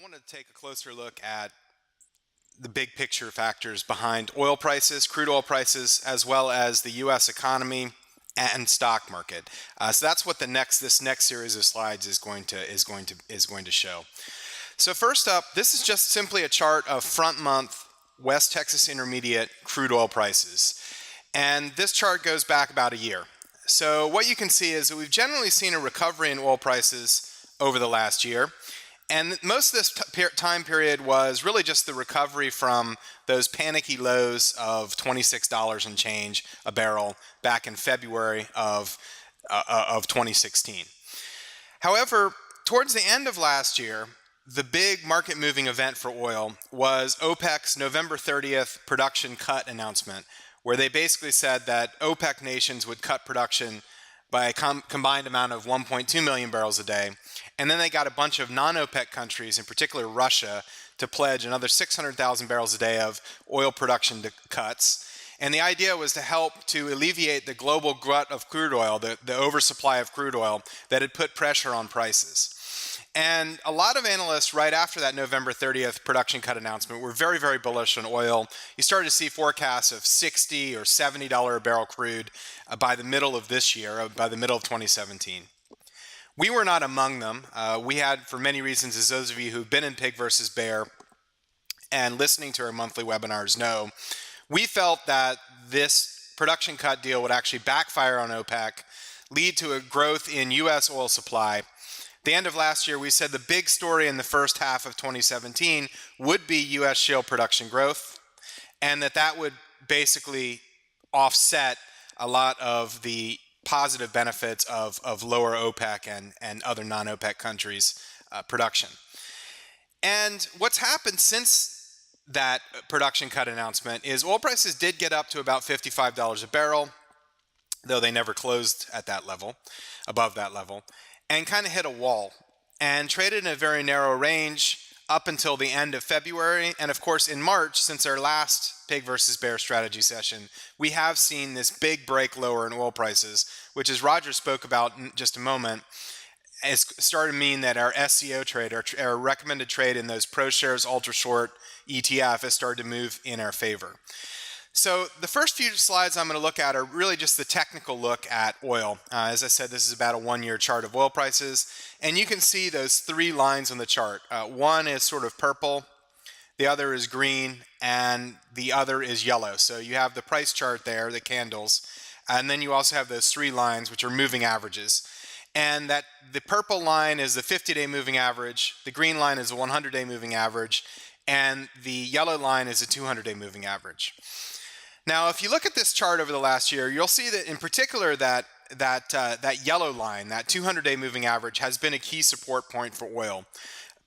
I want to take a closer look at the big picture factors behind oil prices, crude oil prices, as well as the U.S. economy and stock market. So that's what this next series of slides is going to show. So first up, this is just simply a chart of front month West Texas Intermediate crude oil prices, and this chart goes back about a year. So what you can see is that we've generally seen a recovery in oil prices over the last year. And most of this time period was really just the recovery from those panicky lows of $26 and change a barrel back in February of 2016. However, towards the end of last year, the big market moving event for oil was OPEC's November 30th production cut announcement, where they basically said that OPEC nations would cut production by a combined amount of 1.2 million barrels a day. And then they got a bunch of non-OPEC countries, in particular Russia, to pledge another 600,000 barrels a day of oil production cuts. And the idea was to help to alleviate the global glut of crude oil, the oversupply of crude oil that had put pressure on prices. And a lot of analysts right after that November 30th production cut announcement were very, very bullish on oil. You started to see forecasts of $60 or $70 a barrel crude by the middle of this year, by the middle of 2017. We were not among them. We had, for many reasons, as those of you who've been in Pig versus Bear and listening to our monthly webinars know, we felt that this production cut deal would actually backfire on OPEC, lead to a growth in U.S. oil supply. The end of last year, we said the big story in the first half of 2017 would be U.S. shale production growth, and that would basically offset a lot of the positive benefits of lower OPEC and other non-OPEC countries' production. And what's happened since that production cut announcement is oil prices did get up to about $55 a barrel, though they never closed at that level, above that level, and kind of hit a wall and traded in a very narrow range up until the end of February. And of course, in March, since our last Pig versus Bear strategy session, we have seen this big break lower in oil prices, which, as Roger spoke about in just a moment, has started to mean that our SCO trade, our recommended trade in those ProShares Ultra Short ETF, has started to move in our favor. So the first few slides I'm going to look at are really just the technical look at oil. As I said, this is about a one-year chart of oil prices. And you can see those three lines on the chart. One is sort of purple, the other is green, and the other is yellow. So you have the price chart there, the candles, and then you also have those three lines, which are moving averages. And that the purple line is the 50-day moving average, the green line is the 100-day moving average, and the yellow line is the 200-day moving average. Now, if you look at this chart over the last year, you'll see that in particular that yellow line, that 200-day moving average, has been a key support point for oil.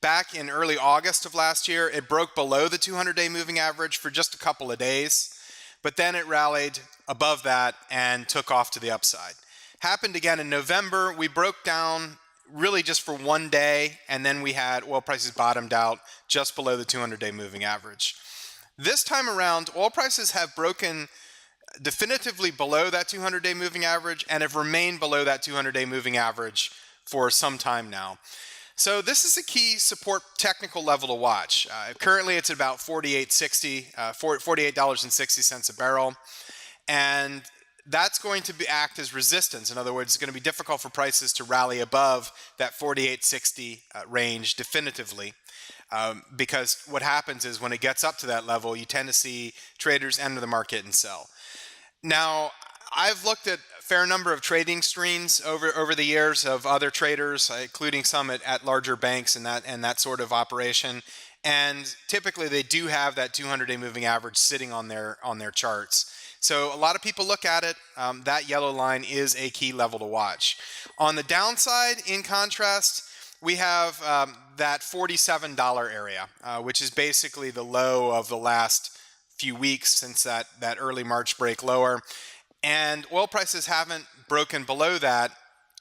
Back in early August of last year, it broke below the 200-day moving average for just a couple of days, but then it rallied above that and took off to the upside. Happened again in November. We broke down really just for one day, and then we had oil prices bottomed out just below the 200-day moving average. This time around, oil prices have broken definitively below that 200-day moving average and have remained below that 200-day moving average for some time now. So this is a key support technical level to watch. Currently, it's about $48.60 a barrel, and that's going to act as resistance. In other words, it's going to be difficult for prices to rally above that $48.60 range definitively. Because what happens is when it gets up to that level, you tend to see traders enter the market and sell. Now, I've looked at a fair number of trading screens over the years of other traders, including some at larger banks and that sort of operation. And typically, they do have that 200-day moving average sitting on their charts. So a lot of people look at it. That yellow line is a key level to watch. On the downside, in contrast, we have that $47 area, which is basically the low of the last few weeks since that early March break lower. And oil prices haven't broken below that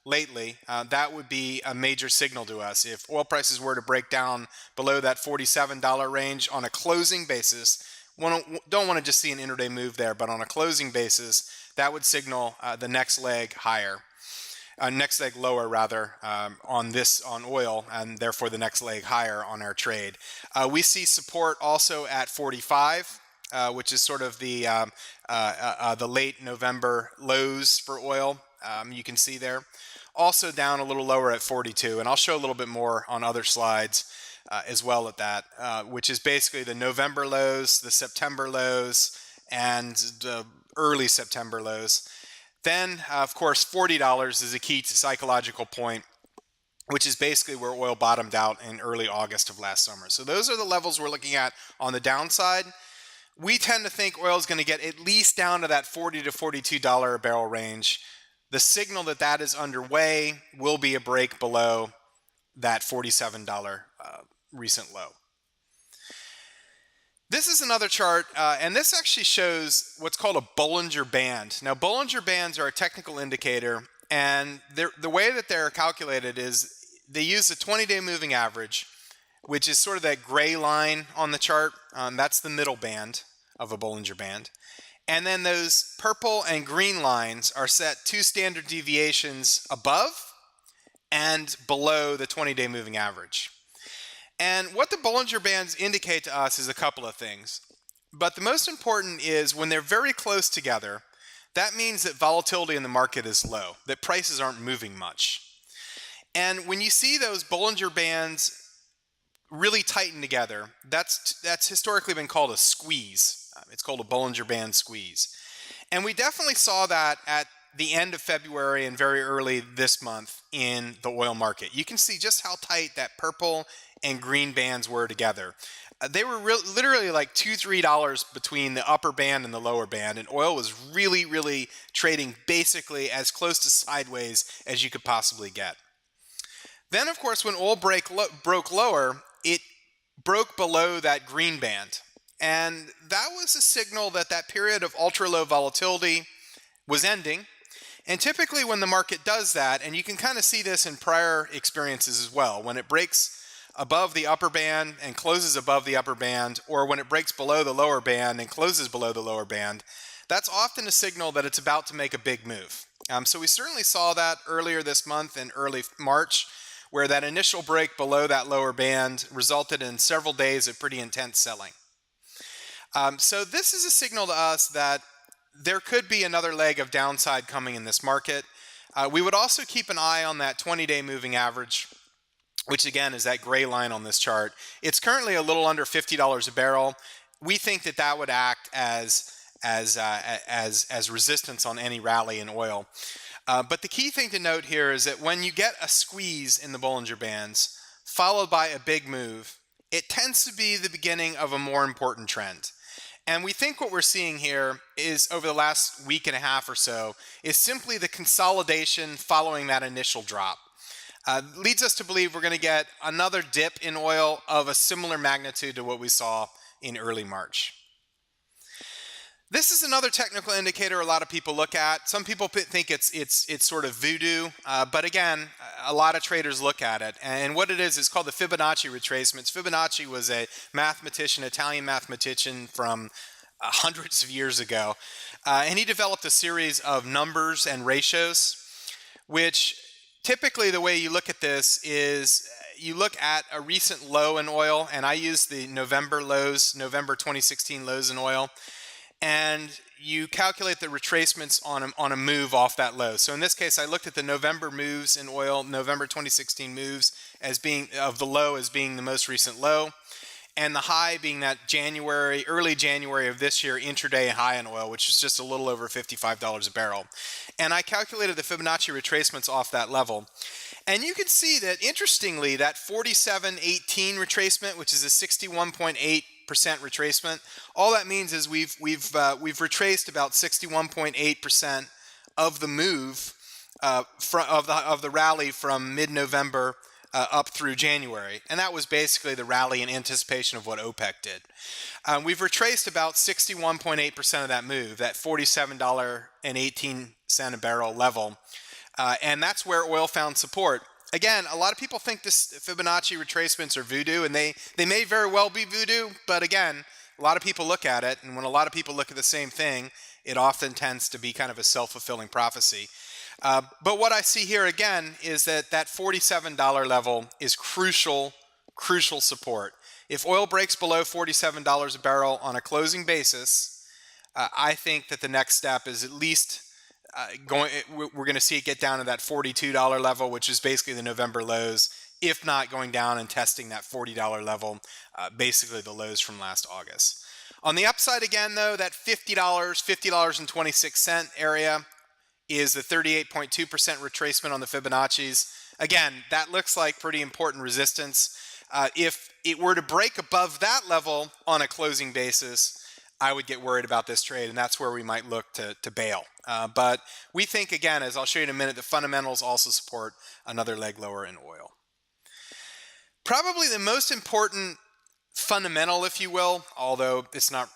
lately. That would be a major signal to us. If oil prices were to break down below that $47 range on a closing basis, don't want to just see an intraday move there, but on a closing basis, that would signal the next leg higher. next leg lower rather, on oil, and therefore the next leg higher on our trade. We see support also at 45, which is sort of the late November lows for oil. You can see there. Also down a little lower at 42, and I'll show a little bit more on other slides as well at that, which is basically the November lows, the September lows, and the early September lows. Then, of course, $40 is a key psychological point, which is basically where oil bottomed out in early August of last summer. So those are the levels we're looking at on the downside. We tend to think oil is going to get at least down to that $40 to $42 a barrel range. The signal that that is underway will be a break below that $47 recent low. This is another chart, and this actually shows what's called a Bollinger Band. Now, Bollinger Bands are a technical indicator, and the way that they're calculated is they use the 20-day moving average, which is sort of that gray line on the chart. That's the middle band of a Bollinger Band. And then those purple and green lines are set 2 standard deviations above and below the 20-day moving average. And what the Bollinger Bands indicate to us is a couple of things. But the most important is when they're very close together, that means that volatility in the market is low, that prices aren't moving much. And when you see those Bollinger Bands really tighten together, that's historically been called a squeeze. It's called a Bollinger Band squeeze. And we definitely saw that at the end of February and very early this month in the oil market. You can see just how tight that purple and green bands were together. They were literally like $2-3 between the upper band and the lower band, and oil was really trading basically as close to sideways as you could possibly get. Then, of course, when oil broke lower, it broke below that green band, and that was a signal that that period of ultra-low volatility was ending. And typically when the market does that, and you can kind of see this in prior experiences as well, when it breaks above the upper band and closes above the upper band, or when it breaks below the lower band and closes below the lower band, that's often a signal that it's about to make a big move. So we certainly saw that earlier this month in early March, where that initial break below that lower band resulted in several days of pretty intense selling. So this is a signal to us that there could be another leg of downside coming in this market. We would also keep an eye on that 20-day moving average, which again is that gray line on this chart. It's currently a little under $50 a barrel. We think that that would act as resistance on any rally in oil. But the key thing to note here is that when you get a squeeze in the Bollinger Bands, followed by a big move, it tends to be the beginning of a more important trend. And we think what we're seeing here is, over the last week and a half or so, is simply the consolidation following that initial drop. Leads us to believe we're going to get another dip in oil of a similar magnitude to what we saw in early March. This is another technical indicator a lot of people look at. Some people think it's sort of voodoo, but again, a lot of traders look at it. And what it is called the Fibonacci Retracements. Fibonacci was a mathematician, Italian mathematician from hundreds of years ago, and he developed a series of numbers and ratios, which typically the way you look at this is you look at a recent low in oil, and I use the November 2016 lows in oil, and you calculate the retracements on a move off that low. So in this case, I looked at the November moves in oil, November 2016 moves as being of the low as being the most recent low, and the high being that early January of this year intraday high in oil, which is just a little over $55 a barrel. And I calculated the Fibonacci retracements off that level. And you can see that, interestingly, that 47.18 retracement, which is a 61.8% retracement, all that means is we've retraced about 61.8% of the move of the rally from mid-November up through January, and that was basically the rally in anticipation of what OPEC did. We've retraced about 61.8% of that move, that $47.18 a barrel level, and that's where oil found support. Again, a lot of people think this Fibonacci retracements are voodoo, and they may very well be voodoo, but again, a lot of people look at it, and when a lot of people look at the same thing, it often tends to be kind of a self-fulfilling prophecy. But what I see here again is that $47 level is crucial support. If oil breaks below $47 a barrel on a closing basis, I think that the next step is at least we're going to see it get down to that $42 level, which is basically the November lows, if not going down and testing that $40 level, basically the lows from last August. On the upside again, though, that $50.26 area is the 38.2% retracement on the Fibonacci's. Again, that looks like pretty important resistance. If it were to break above that level on a closing basis, I would get worried about this trade, and that's where we might look to bail. But we think, again, as I'll show you in a minute, the fundamentals also support another leg lower in oil. Probably the most important fundamental, if you will, although it's not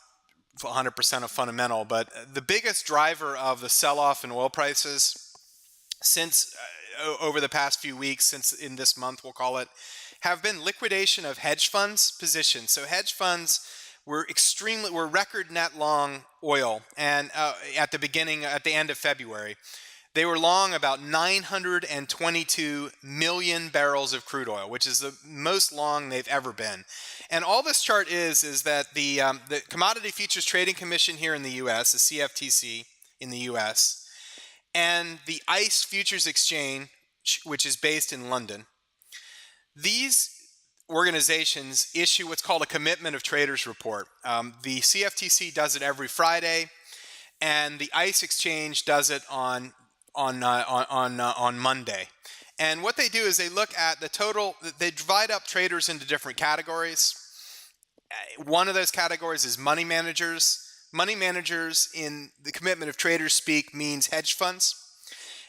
100% a fundamental, but the biggest driver of the sell-off in oil prices since over the past few weeks, since in this month we'll call it, have been liquidation of hedge funds positions. So hedge funds were record net long oil, and at the end of February, they were long about 922 million barrels of crude oil, which is the most long they've ever been. And all this chart is that the Commodity Futures Trading Commission here in the U.S., the CFTC in the U.S., and the ICE Futures Exchange, which is based in London, these organizations issue what's called a Commitment of Traders report. The CFTC does it every Friday, and the ICE Exchange does it on Monday. And what they do is they look at the total, they divide up traders into different categories. One of those categories is money managers. Money managers in the Commitment of Traders speak means hedge funds.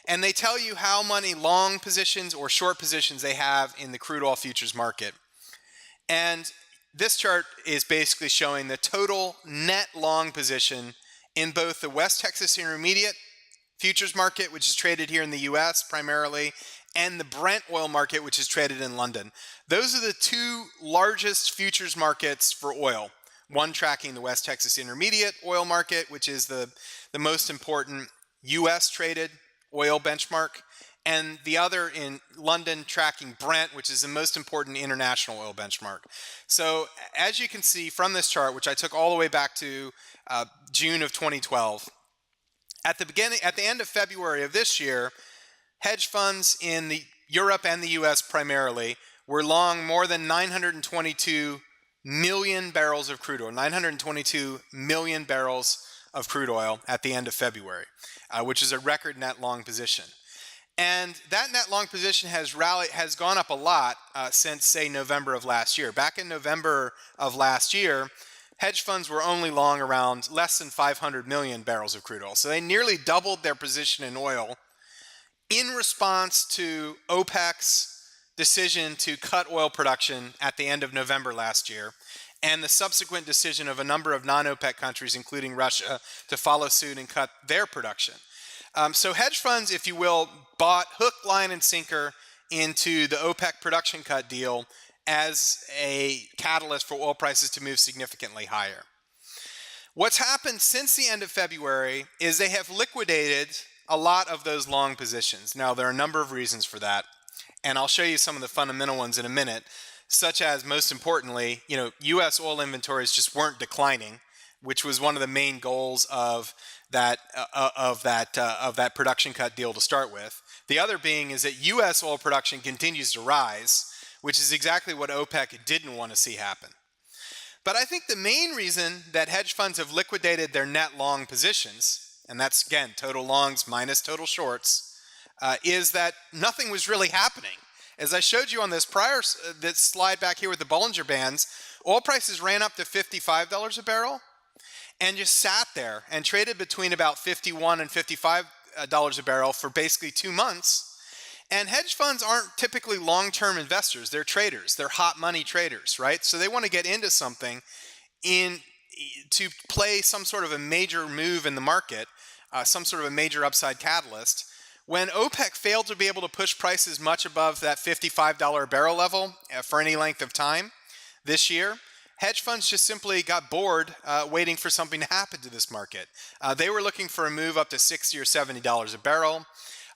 And they tell you how many long positions or short positions they have in the crude oil futures market. And this chart is basically showing the total net long position in both the West Texas Intermediate futures market, which is traded here in the US primarily, and the Brent oil market, which is traded in London. Those are the two largest futures markets for oil. One tracking the West Texas Intermediate oil market, which is the most important US traded oil benchmark, and the other in London tracking Brent, which is the most important international oil benchmark. So as you can see from this chart, which I took all the way back to June of 2012, at the end of February of this year, hedge funds in Europe and the US primarily were long more than 922 million barrels of crude oil, 922 million barrels of crude oil at the end of February, which is a record net long position. And that net long position has gone up a lot since, say, November of last year. Back in November of last year, hedge funds were only long around less than 500 million barrels of crude oil. So they nearly doubled their position in oil in response to OPEC's decision to cut oil production at the end of November last year, and the subsequent decision of a number of non-OPEC countries, including Russia, to follow suit and cut their production. So hedge funds, if you will, bought hook, line, and sinker into the OPEC production cut deal as a catalyst for oil prices to move significantly higher. What's happened since the end of February is they have liquidated a lot of those long positions. Now, there are a number of reasons for that, and I'll show you some of the fundamental ones in a minute, such as, most importantly, U.S. oil inventories just weren't declining, which was one of the main goals of that production cut deal to start with. The other being is that U.S. oil production continues to rise, which is exactly what OPEC didn't want to see happen. But I think the main reason that hedge funds have liquidated their net long positions, and that's, again, total longs minus total shorts, is that nothing was really happening. As I showed you on this slide back here with the Bollinger Bands, oil prices ran up to $55 a barrel and just sat there and traded between about $51 and $55 a barrel for basically 2 months. And hedge funds aren't typically long-term investors. They're traders. They're hot money traders, right? So they want to get into something to play some sort of a major move in the market, some sort of a major upside catalyst. When OPEC failed to be able to push prices much above that $55 a barrel level for any length of time this year, hedge funds just simply got bored waiting for something to happen to this market. They were looking for a move up to $60 or $70 a barrel.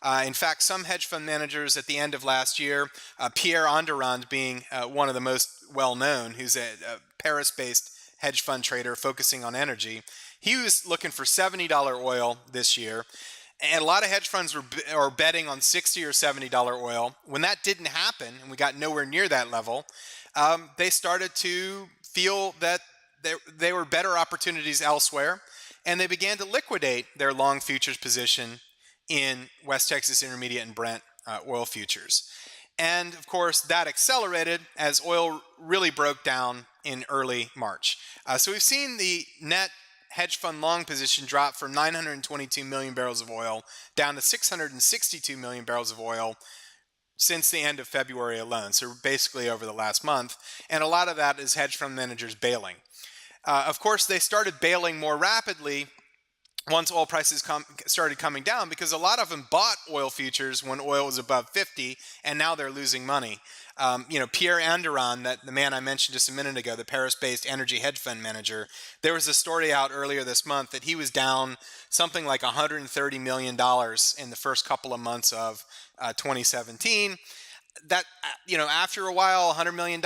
In fact, some hedge fund managers at the end of last year, Pierre Onderand being one of the most well-known, who's a Paris-based hedge fund trader focusing on energy, he was looking for $70 oil this year. And a lot of hedge funds were betting on $60 or $70 oil. When that didn't happen, and we got nowhere near that level, they started to feel that there were better opportunities elsewhere, and they began to liquidate their long futures position in West Texas Intermediate and Brent oil futures. And of course, that accelerated as oil really broke down in early March. So we've seen the net hedge fund long position dropped from 922 million barrels of oil down to 662 million barrels of oil since the end of February alone, so basically over the last month. And a lot of that is hedge fund managers bailing. Of course, they started bailing more rapidly once oil prices started coming down, because a lot of them bought oil futures when oil was above 50, and now they're losing money. Pierre Onderand, the man I mentioned just a minute ago, the Paris-based energy hedge fund manager, there was a story out earlier this month that he was down something like $130 million in the first couple of months of 2017. That, after a while, $100 million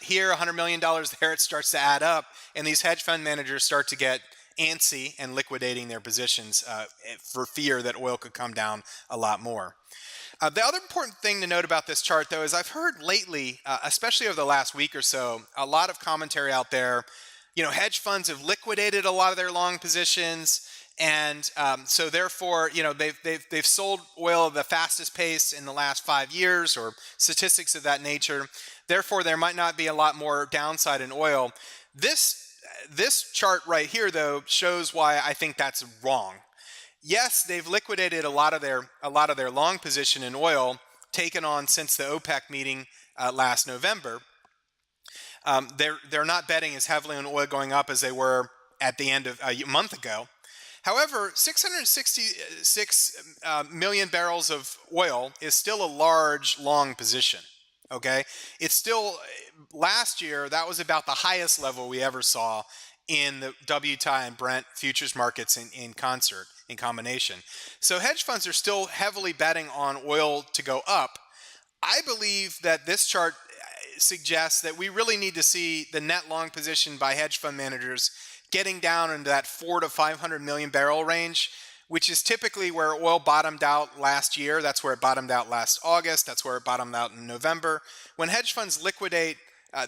here, $100 million there, it starts to add up, and these hedge fund managers start to get antsy and liquidating their positions for fear that oil could come down a lot more. The other important thing to note about this chart, though, is I've heard lately, especially over the last week or so, a lot of commentary out there. Hedge funds have liquidated a lot of their long positions, and so therefore, they've sold oil at the fastest pace in the last 5 years, or statistics of that nature. Therefore, there might not be a lot more downside in oil. This chart right here, though, shows why I think that's wrong. Yes, they've liquidated a lot of their long position in oil taken on since the OPEC meeting last November. They're not betting as heavily on oil going up as they were at the end of a month ago. However, 666 million barrels of oil is still a large long position. Okay, it's still, last year that was about the highest level we ever saw in the WTI and Brent futures markets in combination. So hedge funds are still heavily betting on oil to go up. I believe that this chart suggests that we really need to see the net long position by hedge fund managers getting down into that 400 to 500 million barrel range, which is typically where oil bottomed out last year. That's where it bottomed out last August. That's where it bottomed out in November. When hedge funds liquidate,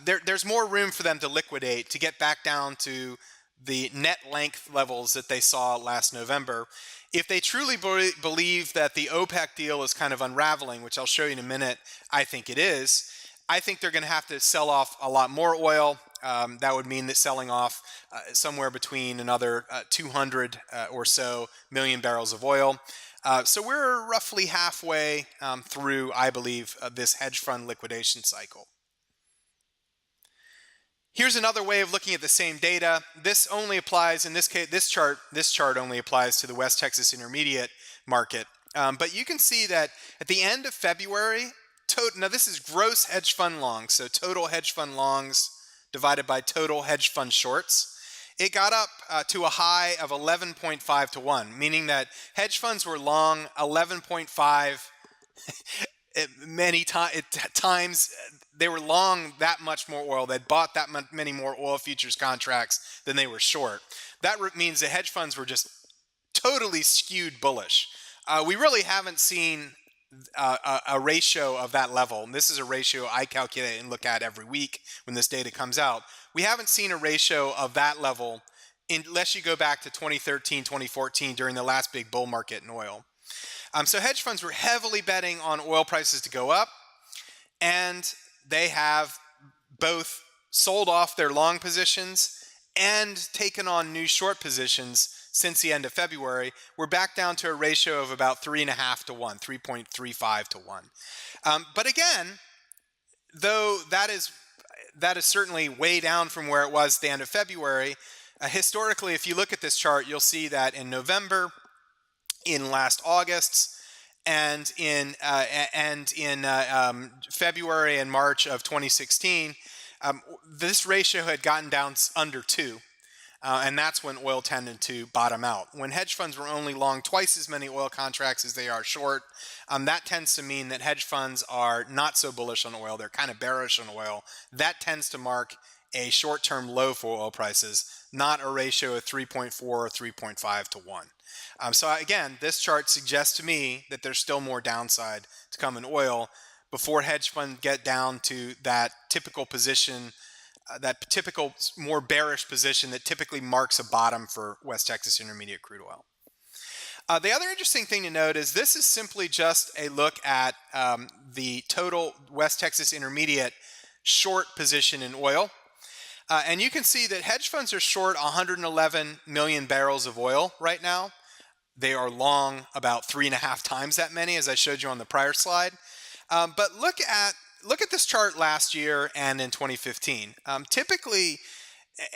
there's more room for them to liquidate to get back down to the net length levels that they saw last November. If they truly believe that the OPEC deal is kind of unraveling, which I'll show you in a minute, I think it is, I think they're going to have to sell off a lot more oil. That would mean that selling off somewhere between another 200 or so million barrels of oil. So we're roughly halfway through, I believe, this hedge fund liquidation cycle. Here's another way of looking at the same data. This only applies, in this case, this chart only applies to the West Texas Intermediate market. But you can see that at the end of February, now this is gross hedge fund longs, so total hedge fund longs divided by total hedge fund shorts. It got up to a high of 11.5 to 1, meaning that hedge funds were long 11.5 many times. They were long that much more oil. They'd bought that many more oil futures contracts than they were short. That means the hedge funds were just totally skewed bullish. We really haven't seen a ratio of that level. And this is a ratio I calculate and look at every week when this data comes out. We haven't seen a ratio of that level unless you go back to 2013, 2014 during the last big bull market in oil. So hedge funds were heavily betting on oil prices to go up, and they have both sold off their long positions and taken on new short positions since the end of February. We're back down to a ratio of about 3.5 to 1, 3.35 to 1. But again, though that is certainly way down from where it was at the end of February, historically, if you look at this chart, you'll see that in November, in last August, and in February and March of 2016, this ratio had gotten down under 2. and that's when oil tended to bottom out. When hedge funds were only long twice as many oil contracts as they are short, that tends to mean that hedge funds are not so bullish on oil. They're kind of bearish on oil. That tends to mark a short-term low for oil prices, not a ratio of 3.4 or 3.5 to 1. So again, this chart suggests to me that there's still more downside to come in oil before hedge funds get down to that typical position, that typical more bearish position that typically marks a bottom for West Texas Intermediate crude oil. The other interesting thing to note is this is simply just a look at the total West Texas Intermediate short position in oil. And you can see that hedge funds are short 111 million barrels of oil right now. They are long about 3.5 times that many, as I showed you on the prior slide. But look at this chart last year and in 2015. Typically,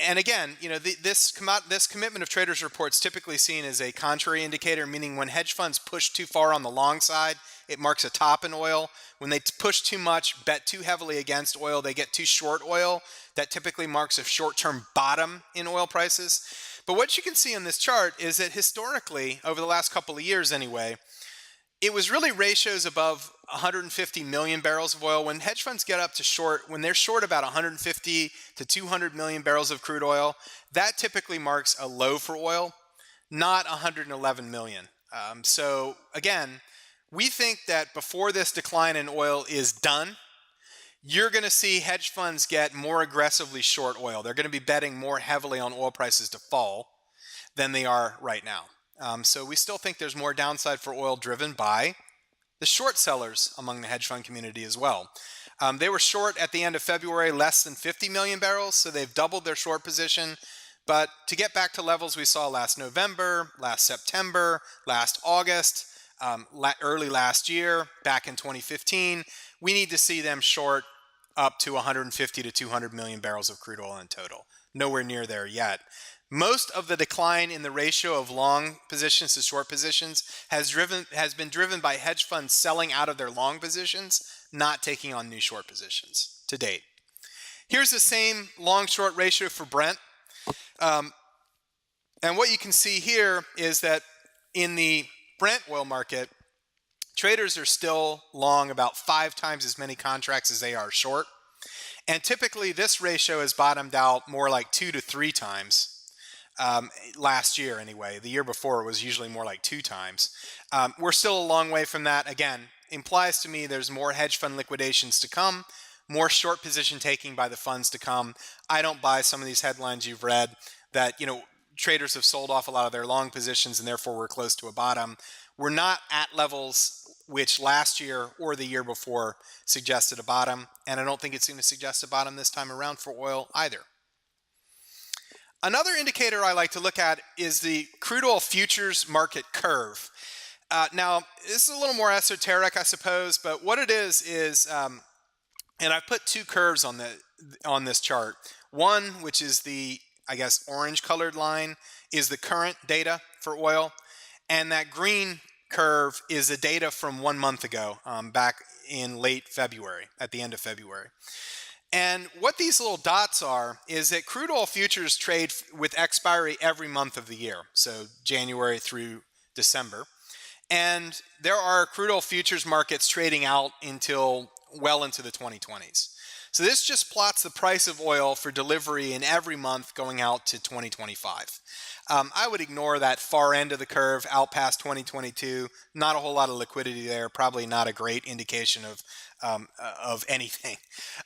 and again, you know, this commitment of traders reports typically seen as a contrary indicator, meaning when hedge funds push too far on the long side, it marks a top in oil. When they push too much, bet too heavily against oil, they get too short oil. That typically marks a short-term bottom in oil prices. But what you can see on this chart is that historically, over the last couple of years anyway, it was really ratios above 150 million barrels of oil. When hedge funds get up to short, when they're short about 150 to 200 million barrels of crude oil, that typically marks a low for oil, not 111 million. So again, we think that before this decline in oil is done, you're going to see hedge funds get more aggressively short oil. They're going to be betting more heavily on oil prices to fall than they are right now. So we still think there's more downside for oil driven by the short sellers among the hedge fund community as well. They were short at the end of February less than 50 million barrels, so they've doubled their short position. But to get back to levels we saw last November, last September, last August, early last year, back in 2015, we need to see them short up to 150 to 200 million barrels of crude oil in total. Nowhere near there yet. Most of the decline in the ratio of long positions to short positions has been driven by hedge funds selling out of their long positions, not taking on new short positions to date. Here's the same long-short ratio for Brent. And what you can see here is that in the Brent oil market, traders are still long about 5 times as many contracts as they are short. And typically this ratio has bottomed out more like 2 to 3 times. Last year anyway. The year before it was usually more like 2 times. We're still a long way from that. Again, implies to me there's more hedge fund liquidations to come, more short position taking by the funds to come. I don't buy some of these headlines you've read that, you know, traders have sold off a lot of their long positions and therefore we're close to a bottom. We're not at levels which last year or the year before suggested a bottom, and I don't think it's going to suggest a bottom this time around for oil either. Another indicator I like to look at is the crude oil futures market curve. Now, this is a little more esoteric, I suppose, but what it is, and I've put 2 curves on this chart. One, which is the, I guess, orange-colored line, is the current data for oil, and that green curve is the data from 1 month ago, back in late February, at the end of February. And what these little dots are is that crude oil futures trade with expiry every month of the year, so January through December. And there are crude oil futures markets trading out until well into the 2020s. So this just plots the price of oil for delivery in every month going out to 2025. I would ignore that far end of the curve out past 2022. Not a whole lot of liquidity there, probably not a great indication of anything.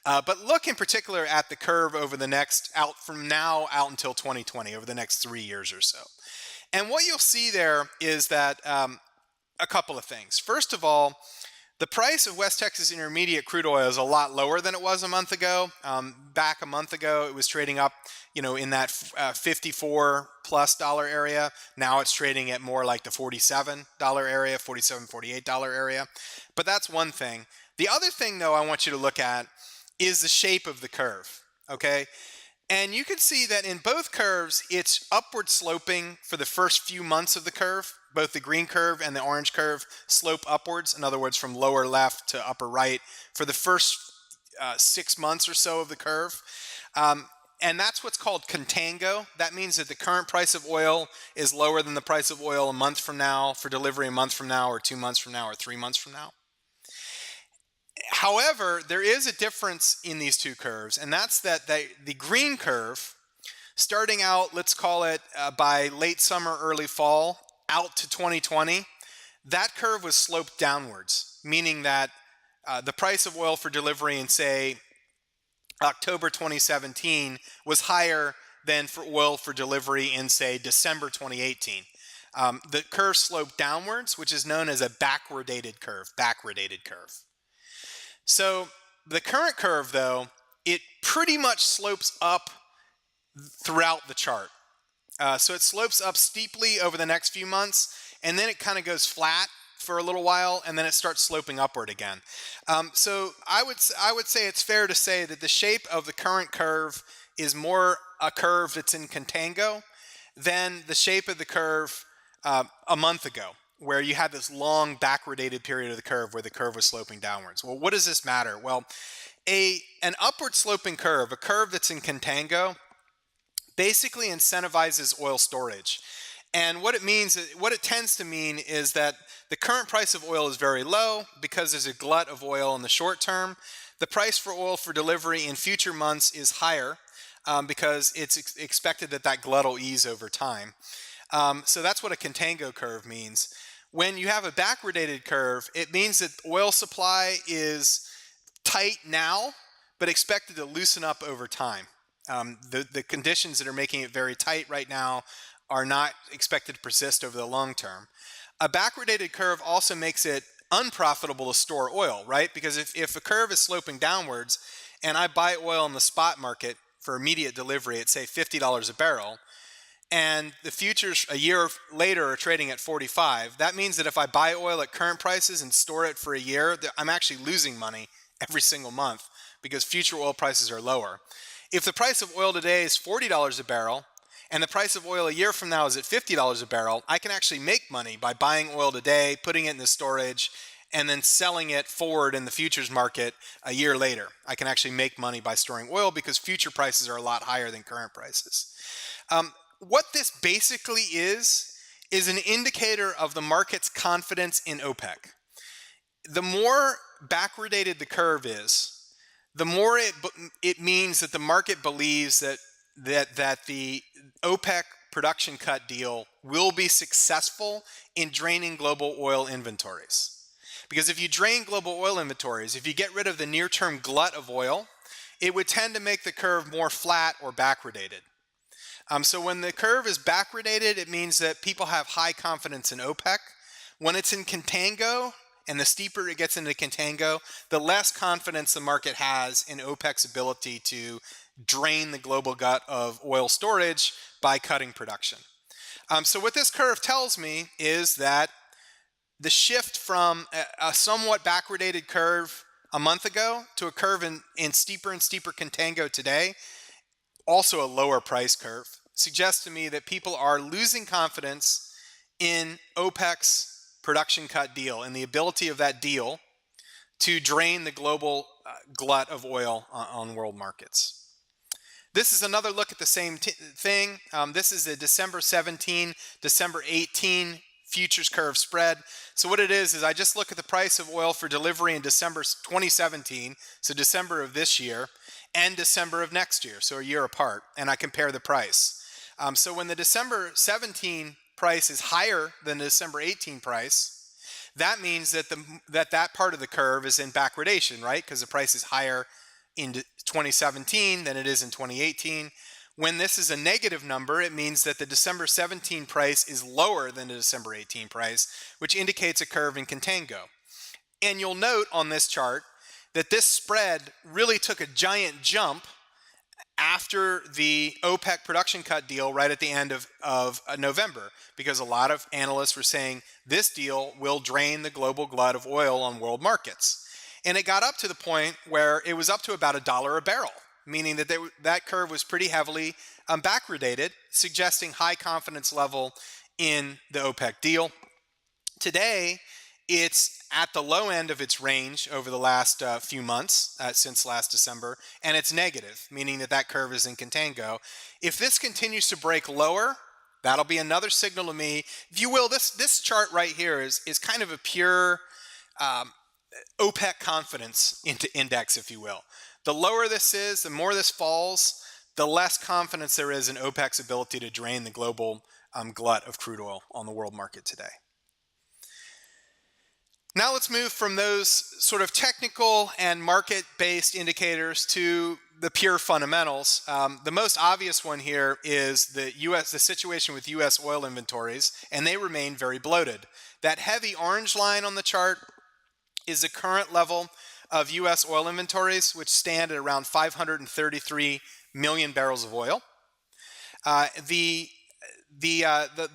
But look in particular at the curve over the next, from now out until 2020, over the next 3 years or so. And what you'll see there is that a couple of things. First of all, the price of West Texas Intermediate crude oil is a lot lower than it was a month ago. Back a month ago, it was trading up, you know, in that $54+ area. Now it's trading at more like the $47 area, $47, $48 area. But that's one thing. The other thing, though, I want you to look at is the shape of the curve, okay? And you can see that in both curves, it's upward sloping for the first few months of the curve. Both the green curve and the orange curve slope upwards, in other words, from lower left to upper right for the first 6 months or so of the curve. And that's what's called contango. That means that the current price of oil is lower than the price of oil a month from now for delivery a month from now or 2 months from now or 3 months from now. However, there is a difference in these two curves, and that's that the green curve, starting out, let's call it by late summer, early fall, out to 2020, that curve was sloped downwards, meaning that the price of oil for delivery in, say, October 2017 was higher than for oil for delivery in, say, December 2018. The curve sloped downwards, which is known as a backwardated curve. So the current curve, though, it pretty much slopes up throughout the chart. So it slopes up steeply over the next few months, and then it kind of goes flat for a little while, and then it starts sloping upward again. So I would say it's fair to say that the shape of the current curve is more a curve that's in contango than the shape of the curve a month ago, where you had this long backwardated period of the curve where the curve was sloping downwards. Well, what does this matter? Well, an upward sloping curve, a curve that's in contango, basically incentivizes oil storage. And what it tends to mean is that the current price of oil is very low because there's a glut of oil in the short term. The price for oil for delivery in future months is higher because it's expected that that glut will ease over time. So that's what a contango curve means. When you have a backwardated curve, it means that oil supply is tight now, but expected to loosen up over time. The conditions that are making it very tight right now are not expected to persist over the long term. A backwardated curve also makes it unprofitable to store oil, right? Because if a curve is sloping downwards and I buy oil in the spot market for immediate delivery at, say, $50 a barrel, and the futures a year later are trading at 45, that means that if I buy oil at current prices and store it for a year, I'm actually losing money every single month because future oil prices are lower. If the price of oil today is $40 a barrel, and the price of oil a year from now is at $50 a barrel, I can actually make money by buying oil today, putting it in the storage, and then selling it forward in the futures market a year later. I can actually make money by storing oil because future prices are a lot higher than current prices. What this basically is an indicator of the market's confidence in OPEC. The more backwardated the curve is, the more it means that the market believes that the OPEC production cut deal will be successful in draining global oil inventories. Because if you drain global oil inventories, if you get rid of the near-term glut of oil, it would tend to make the curve more flat or backwardated. So when the curve is backwardated, it means that people have high confidence in OPEC. When it's in contango, and the steeper it gets into contango, the less confidence the market has in OPEC's ability to drain the global gut of oil storage by cutting production. So what this curve tells me is that the shift from a somewhat backwardated curve a month ago to a curve in steeper and steeper contango today, also a lower price curve, suggests to me that people are losing confidence in OPEC's production cut deal and the ability of that deal to drain the global glut of oil on world markets. This is another look at the same thing. This is a December 17, December 18 futures curve spread. So what it is I just look at the price of oil for delivery in December 2017, so December of this year, and December of next year, so a year apart, and I compare the price. So when the December 17 price is higher than the December 18 price, that means that that part of the curve is in backwardation, right? Because the price is higher in 2017 than it is in 2018. When this is a negative number, it means that the December 17 price is lower than the December 18 price, which indicates a curve in contango. And you'll note on this chart that this spread really took a giant jump after the OPEC production cut deal right at the end of November, because a lot of analysts were saying this deal will drain the global glut of oil on world markets. And it got up to the point where it was up to about $1 a barrel, meaning that that curve was pretty heavily backwardated, suggesting high confidence level in the OPEC deal. Today, It's at the low end of its range over the last few months, since last December, and it's negative, meaning that that curve is in contango. If this continues to break lower, that'll be another signal to me. If you will, this chart right here is kind of a pure OPEC confidence index, if you will. The lower this is, the more this falls, the less confidence there is in OPEC's ability to drain the global glut of crude oil on the world market today. Now let's move from those sort of technical and market-based indicators to the pure fundamentals. The most obvious one here is the situation with U.S. oil inventories, and they remain very bloated. That heavy orange line on the chart is the current level of U.S. oil inventories, which stand at around 533 million barrels of oil. The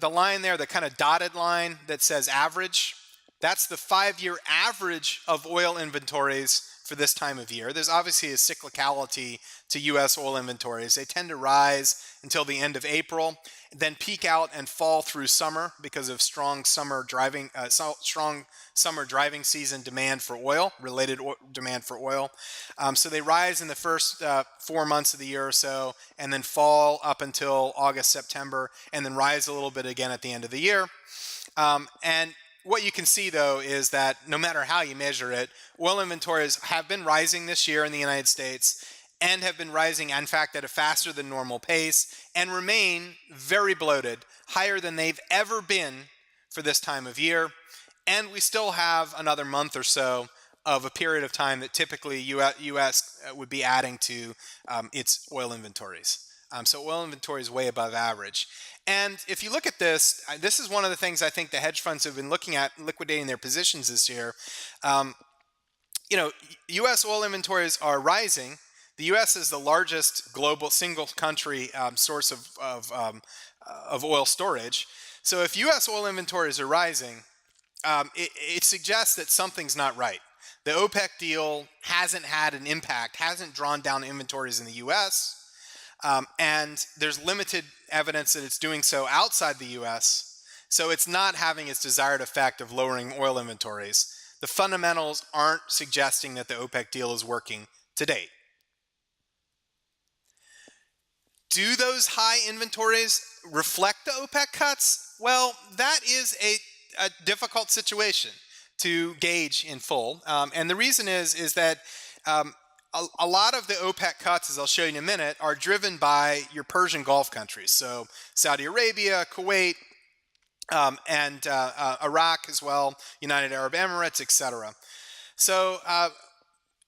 line there, the kind of dotted line that says average, that's the 5-year average of oil inventories for this time of year. There's obviously a cyclicality to U.S. oil inventories. They tend to rise until the end of April, then peak out and fall through summer because of strong summer driving season demand for oil, demand for oil. So they rise in the first 4 months of the year or so, and then fall up until August, September, and then rise a little bit again at the end of the year. And what you can see, though, is that no matter how you measure it, oil inventories have been rising this year in the United States and have been rising, in fact, at a faster than normal pace and remain very bloated, higher than they've ever been for this time of year. And we still have another month or so of a period of time that typically U.S. would be adding to its oil inventories. So oil inventory is way above average. And if you look at this, this is one of the things I think the hedge funds have been looking at, liquidating their positions this year. U.S. oil inventories are rising. The U.S. is the largest global single country source of oil storage. So if U.S. oil inventories are rising, it suggests that something's not right. The OPEC deal hasn't had an impact, hasn't drawn down inventories in the U.S., and there's limited evidence that it's doing so outside the U.S., so it's not having its desired effect of lowering oil inventories. The fundamentals aren't suggesting that the OPEC deal is working to date. Do those high inventories reflect the OPEC cuts? Well, that is a difficult situation to gauge in full, and the reason is that a lot of the OPEC cuts, as I'll show you in a minute, are driven by your Persian Gulf countries. So Saudi Arabia, Kuwait, and Iraq as well, United Arab Emirates, etc. So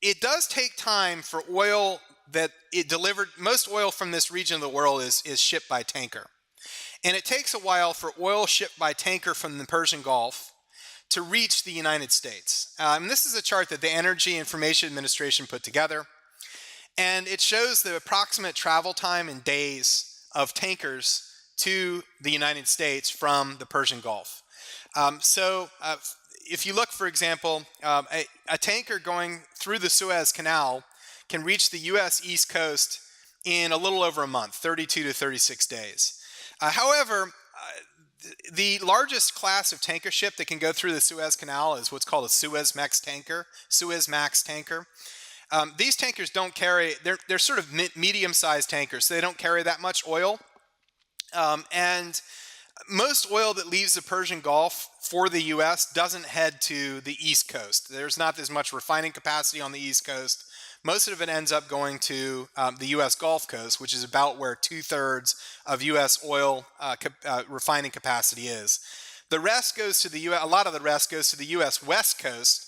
it does take time for oil that it delivered. Most oil from this region of the world is shipped by tanker. And it takes a while for oil shipped by tanker from the Persian Gulf to reach the United States. And this is a chart that the Energy Information Administration put together. And it shows the approximate travel time in days of tankers to the United States from the Persian Gulf. If you look, for example, a tanker going through the Suez Canal can reach the U.S. East Coast in a little over a month, 32 to 36 days. However, the largest class of tanker ship that can go through the Suez Canal is what's called a Suezmax tanker. These tankers don't carry, they're sort of medium-sized tankers, so they don't carry that much oil. And most oil that leaves the Persian Gulf for the U.S. doesn't head to the East Coast. There's not as much refining capacity on the East Coast. Most of it ends up going to the U.S. Gulf Coast, which is about where 2/3 of U.S. oil refining capacity is. The rest goes to the U.S. A lot of the rest goes to the U.S. West Coast,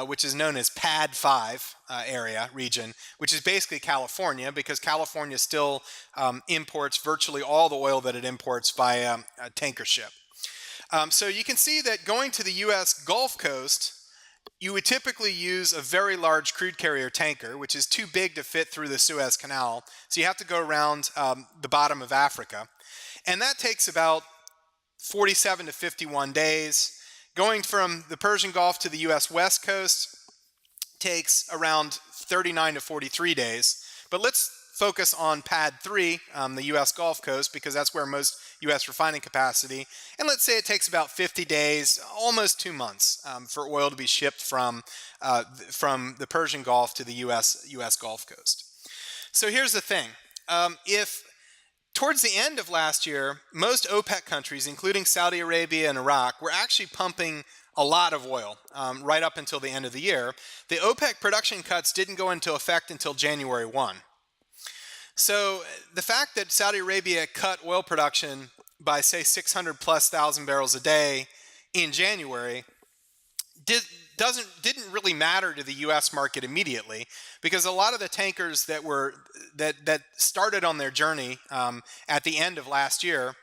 which is known as PAD 5 region, which is basically California, because California still imports virtually all the oil that it imports via a tanker ship. So you can see that going to the U.S. Gulf Coast, you would typically use a very large crude carrier tanker, which is too big to fit through the Suez Canal. So you have to go around the bottom of Africa. And that takes about 47 to 51 days. Going from the Persian Gulf to the U.S. West Coast takes around 39 to 43 days. But let's focus on Pad 3, the U.S. Gulf Coast, because that's where most U.S. refining capacity, and let's say it takes about 50 days, almost 2 months, for oil to be shipped from the Persian Gulf to the U.S. Gulf Coast. So here's the thing. If towards the end of last year, most OPEC countries, including Saudi Arabia and Iraq, were actually pumping a lot of oil right up until the end of the year. The OPEC production cuts didn't go into effect until January 1. So the fact that Saudi Arabia cut oil production by, say, 600 plus thousand barrels a day in January didn't really matter to the U.S. market immediately, because a lot of the tankers that started on their journey at the end of last year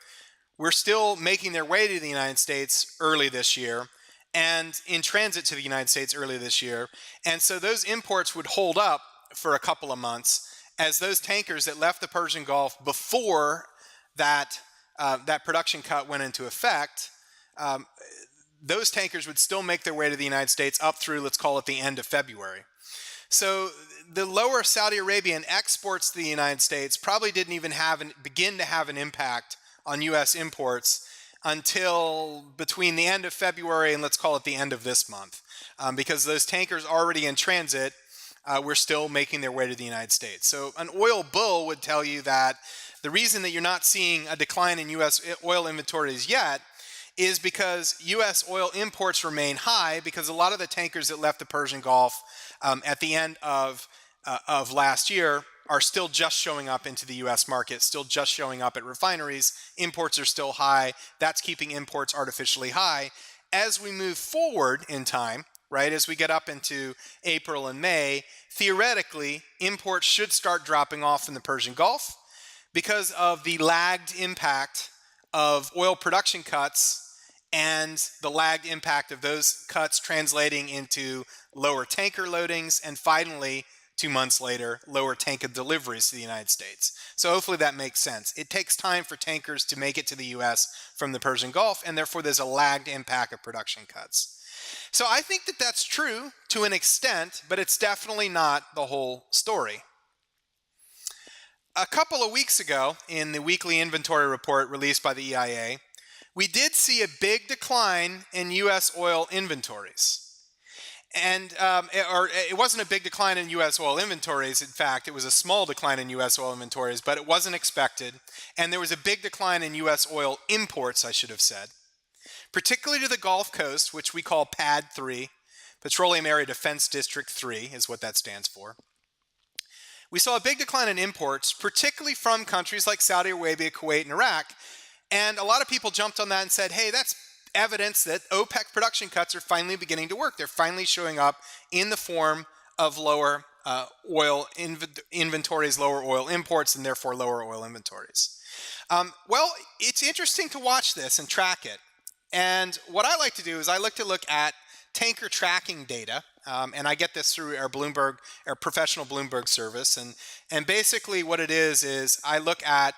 were still making their way to the United States early this year, and in transit to the United States early this year. And so those imports would hold up for a couple of months as those tankers that left the Persian Gulf before that production cut went into effect, those tankers would still make their way to the United States up through, let's call it, the end of February. So the lower Saudi Arabian exports to the United States probably didn't even begin to have an impact on U.S. imports until between the end of February and, let's call it, the end of this month, because those tankers already in transit were still making their way to the United States. So an oil bull would tell you that the reason that you're not seeing a decline in U.S. oil inventories yet is because U.S. oil imports remain high, because a lot of the tankers that left the Persian Gulf at the end of last year are still just showing up into the U.S. market, still just showing up at refineries. Imports are still high. That's keeping imports artificially high. As we move forward in time, right, as we get up into April and May, theoretically, imports should start dropping off from the Persian Gulf because of the lagged impact of oil production cuts and the lagged impact of those cuts translating into lower tanker loadings, and finally, 2 months later, lower tanker deliveries to the United States. So hopefully that makes sense. It takes time for tankers to make it to the U.S. from the Persian Gulf, and therefore there's a lagged impact of production cuts. So I think that that's true to an extent, but it's definitely not the whole story. A couple of weeks ago, in the weekly inventory report released by the EIA, we did see a big decline in U.S. oil inventories. And it wasn't a big decline in U.S. oil inventories. In fact, it was a small decline in U.S. oil inventories, but it wasn't expected. And there was a big decline in U.S. oil imports, I should have said, particularly to the Gulf Coast, which we call Pad 3, Petroleum Area Defense District 3 is what that stands for. We saw a big decline in imports, particularly from countries like Saudi Arabia, Kuwait, and Iraq. And a lot of people jumped on that and said, hey, that's evidence that OPEC production cuts are finally beginning to work. They're finally showing up in the form of lower oil inventories, lower oil imports, and therefore lower oil inventories. Well, it's interesting to watch this and track it. And what I like to do is I like to look at tanker tracking data, and I get this through our professional Bloomberg service. And basically what it is I look at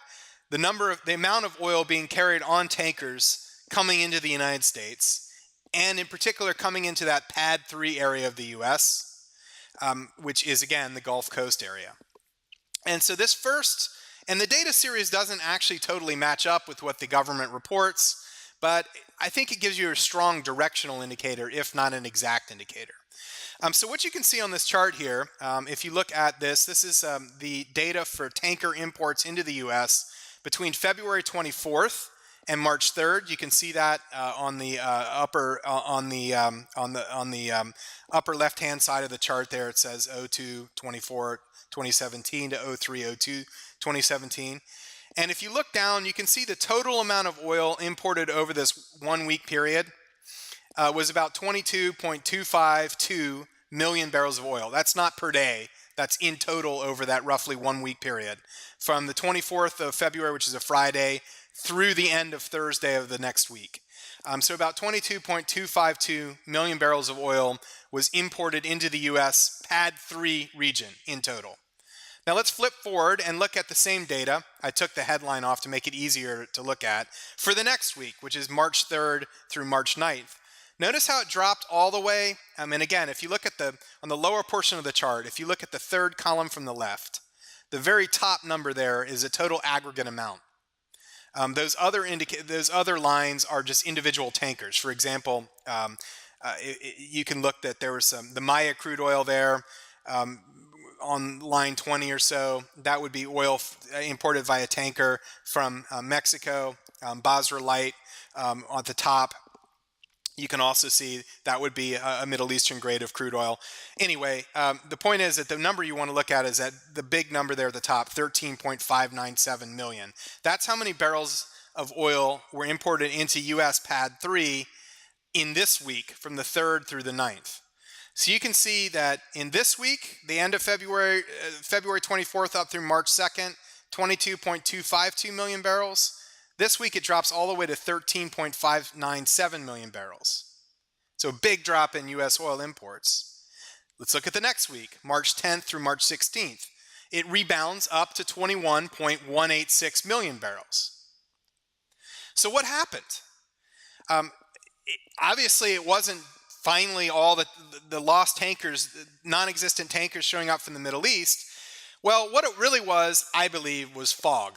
the amount of oil being carried on tankers coming into the United States, and in particular coming into that Pad 3 area of the U.S., which is, again, the Gulf Coast area. And so and the data series doesn't actually totally match up with what the government reports, but I think it gives you a strong directional indicator, if not an exact indicator. So what you can see on this chart here, if you look at this is the data for tanker imports into the U.S. between February 24th and March 3rd. You can see that on the upper left-hand side of the chart there. It says 02/24/2017 to 03/02/2017. And if you look down, you can see the total amount of oil imported over this 1 week period was about 22.252 million barrels of oil. That's not per day. That's in total over that roughly 1 week period, from the 24th of February, which is a Friday, through the end of Thursday of the next week. So about 22.252 million barrels of oil was imported into the U.S. Pad 3 region in total. Now let's flip forward and look at the same data. I took the headline off to make it easier to look at for the next week, which is March 3rd through March 9th. Notice how it dropped all the way. And again, if you look at on the lower portion of the chart, if you look at the third column from the left, The very top number there is a total aggregate amount. Those other lines are just individual tankers. For example, you can look that there was the Maya crude oil there on line 20 or so. That would be oil imported via tanker from Mexico. Basra Light at the top. You can also see that would be a Middle Eastern grade of crude oil. Anyway, the point is that the number you want to look at is that the big number there at the top, 13.597 million. That's how many barrels of oil were imported into U.S. PADD 3 in this week from the 3rd through the 9th. So you can see that in this week, the end of February 24th up through March 2nd, 22.252 million barrels. This week it drops all the way to 13.597 million barrels. So a big drop in U.S. oil imports. Let's look at the next week, March 10th through March 16th. It rebounds up to 21.186 million barrels. So what happened? Obviously it wasn't finally all the lost tankers, non-existent tankers showing up from the Middle East. Well, what it really was, I believe, was fog.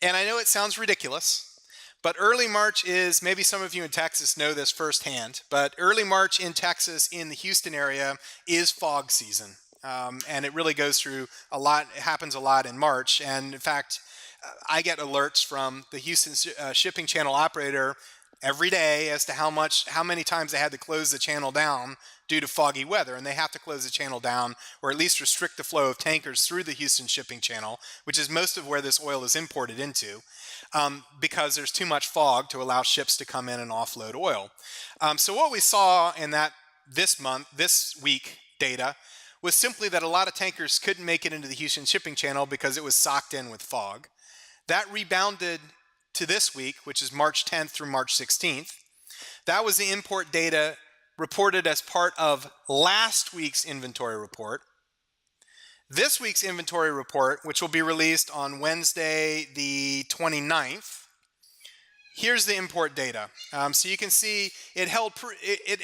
And I know it sounds ridiculous, but early March is, maybe some of you in Texas know this firsthand, but early March in Texas, in the Houston area, is fog season. And it really goes through a lot, it happens a lot in March. And in fact, I get alerts from the Houston shipping channel operator every day as to how many times they had to close the channel down due to foggy weather, and they have to close the channel down or at least restrict the flow of tankers through the Houston shipping channel, which is most of where this oil is imported into, because there's too much fog to allow ships to come in and offload oil. So what we saw in this week data was simply that a lot of tankers couldn't make it into the Houston shipping channel because it was socked in with fog. That rebounded to this week, which is March 10th through March 16th. That was the import data reported as part of last week's inventory report. This week's inventory report, which will be released on Wednesday the 29th, here's the import data. So you can see it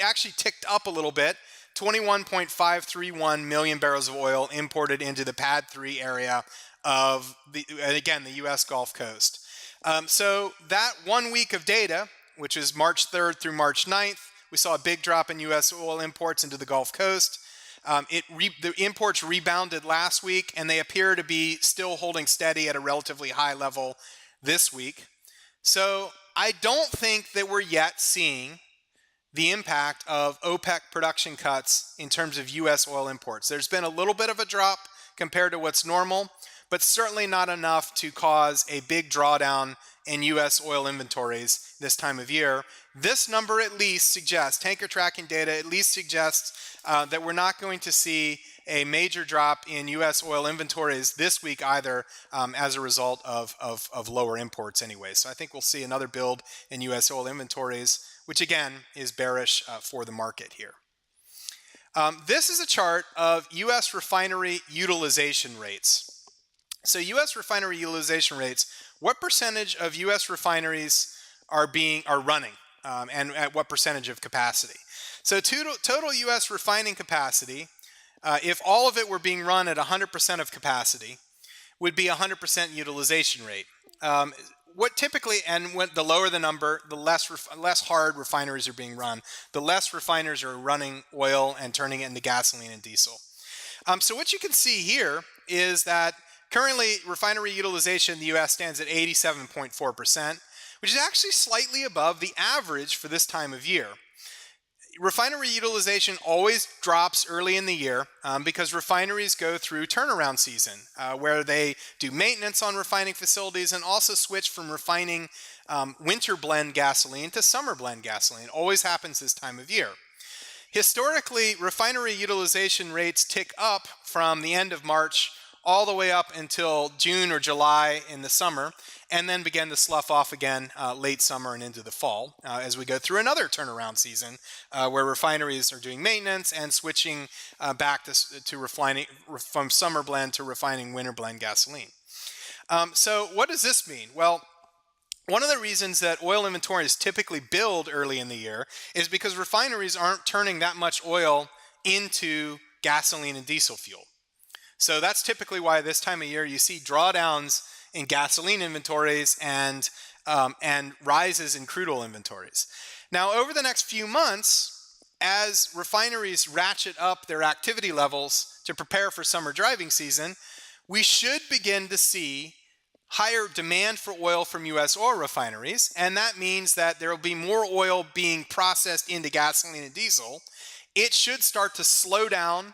actually ticked up a little bit. 21.531 million barrels of oil imported into the PADD 3 area of the U.S. Gulf Coast. So that 1 week of data, which is March 3rd through March 9th, we saw a big drop in U.S. oil imports into the Gulf Coast. The imports rebounded last week, and they appear to be still holding steady at a relatively high level this week. So I don't think that we're yet seeing the impact of OPEC production cuts in terms of U.S. oil imports. There's been a little bit of a drop compared to what's normal, but certainly not enough to cause a big drawdown in U.S. oil inventories this time of year. This number at least suggests, tanker tracking data at least suggests that we're not going to see a major drop in U.S. oil inventories this week either, as a result of lower imports anyway. So I think we'll see another build in U.S. oil inventories, which again is bearish for the market here. This is a chart of U.S. refinery utilization rates. So U.S. refinery utilization rates, what percentage of U.S. refineries are running, and at what percentage of capacity? So total U.S. refining capacity, if all of it were being run at 100% of capacity, would be 100% utilization rate. What typically, and when the lower the number, the less hard refineries are being run. The less refiners are running oil and turning it into gasoline and diesel. So what you can see here is that currently refinery utilization in the U.S. stands at 87.4%, which is actually slightly above the average for this time of year. Refinery utilization always drops early in the year because refineries go through turnaround season where they do maintenance on refining facilities and also switch from refining winter blend gasoline to summer blend gasoline. It always happens this time of year. Historically, refinery utilization rates tick up from the end of March all the way up until June or July in the summer, and then begin to slough off again late summer and into the fall as we go through another turnaround season where refineries are doing maintenance and switching back to refining from summer blend to refining winter blend gasoline. So what does this mean? Well, one of the reasons that oil inventories typically build early in the year is because refineries aren't turning that much oil into gasoline and diesel fuel. So that's typically why this time of year you see drawdowns in gasoline inventories and rises in crude oil inventories. Now, over the next few months, as refineries ratchet up their activity levels to prepare for summer driving season, we should begin to see higher demand for oil from U.S. oil refineries, and that means that there will be more oil being processed into gasoline and diesel. It should start to slow down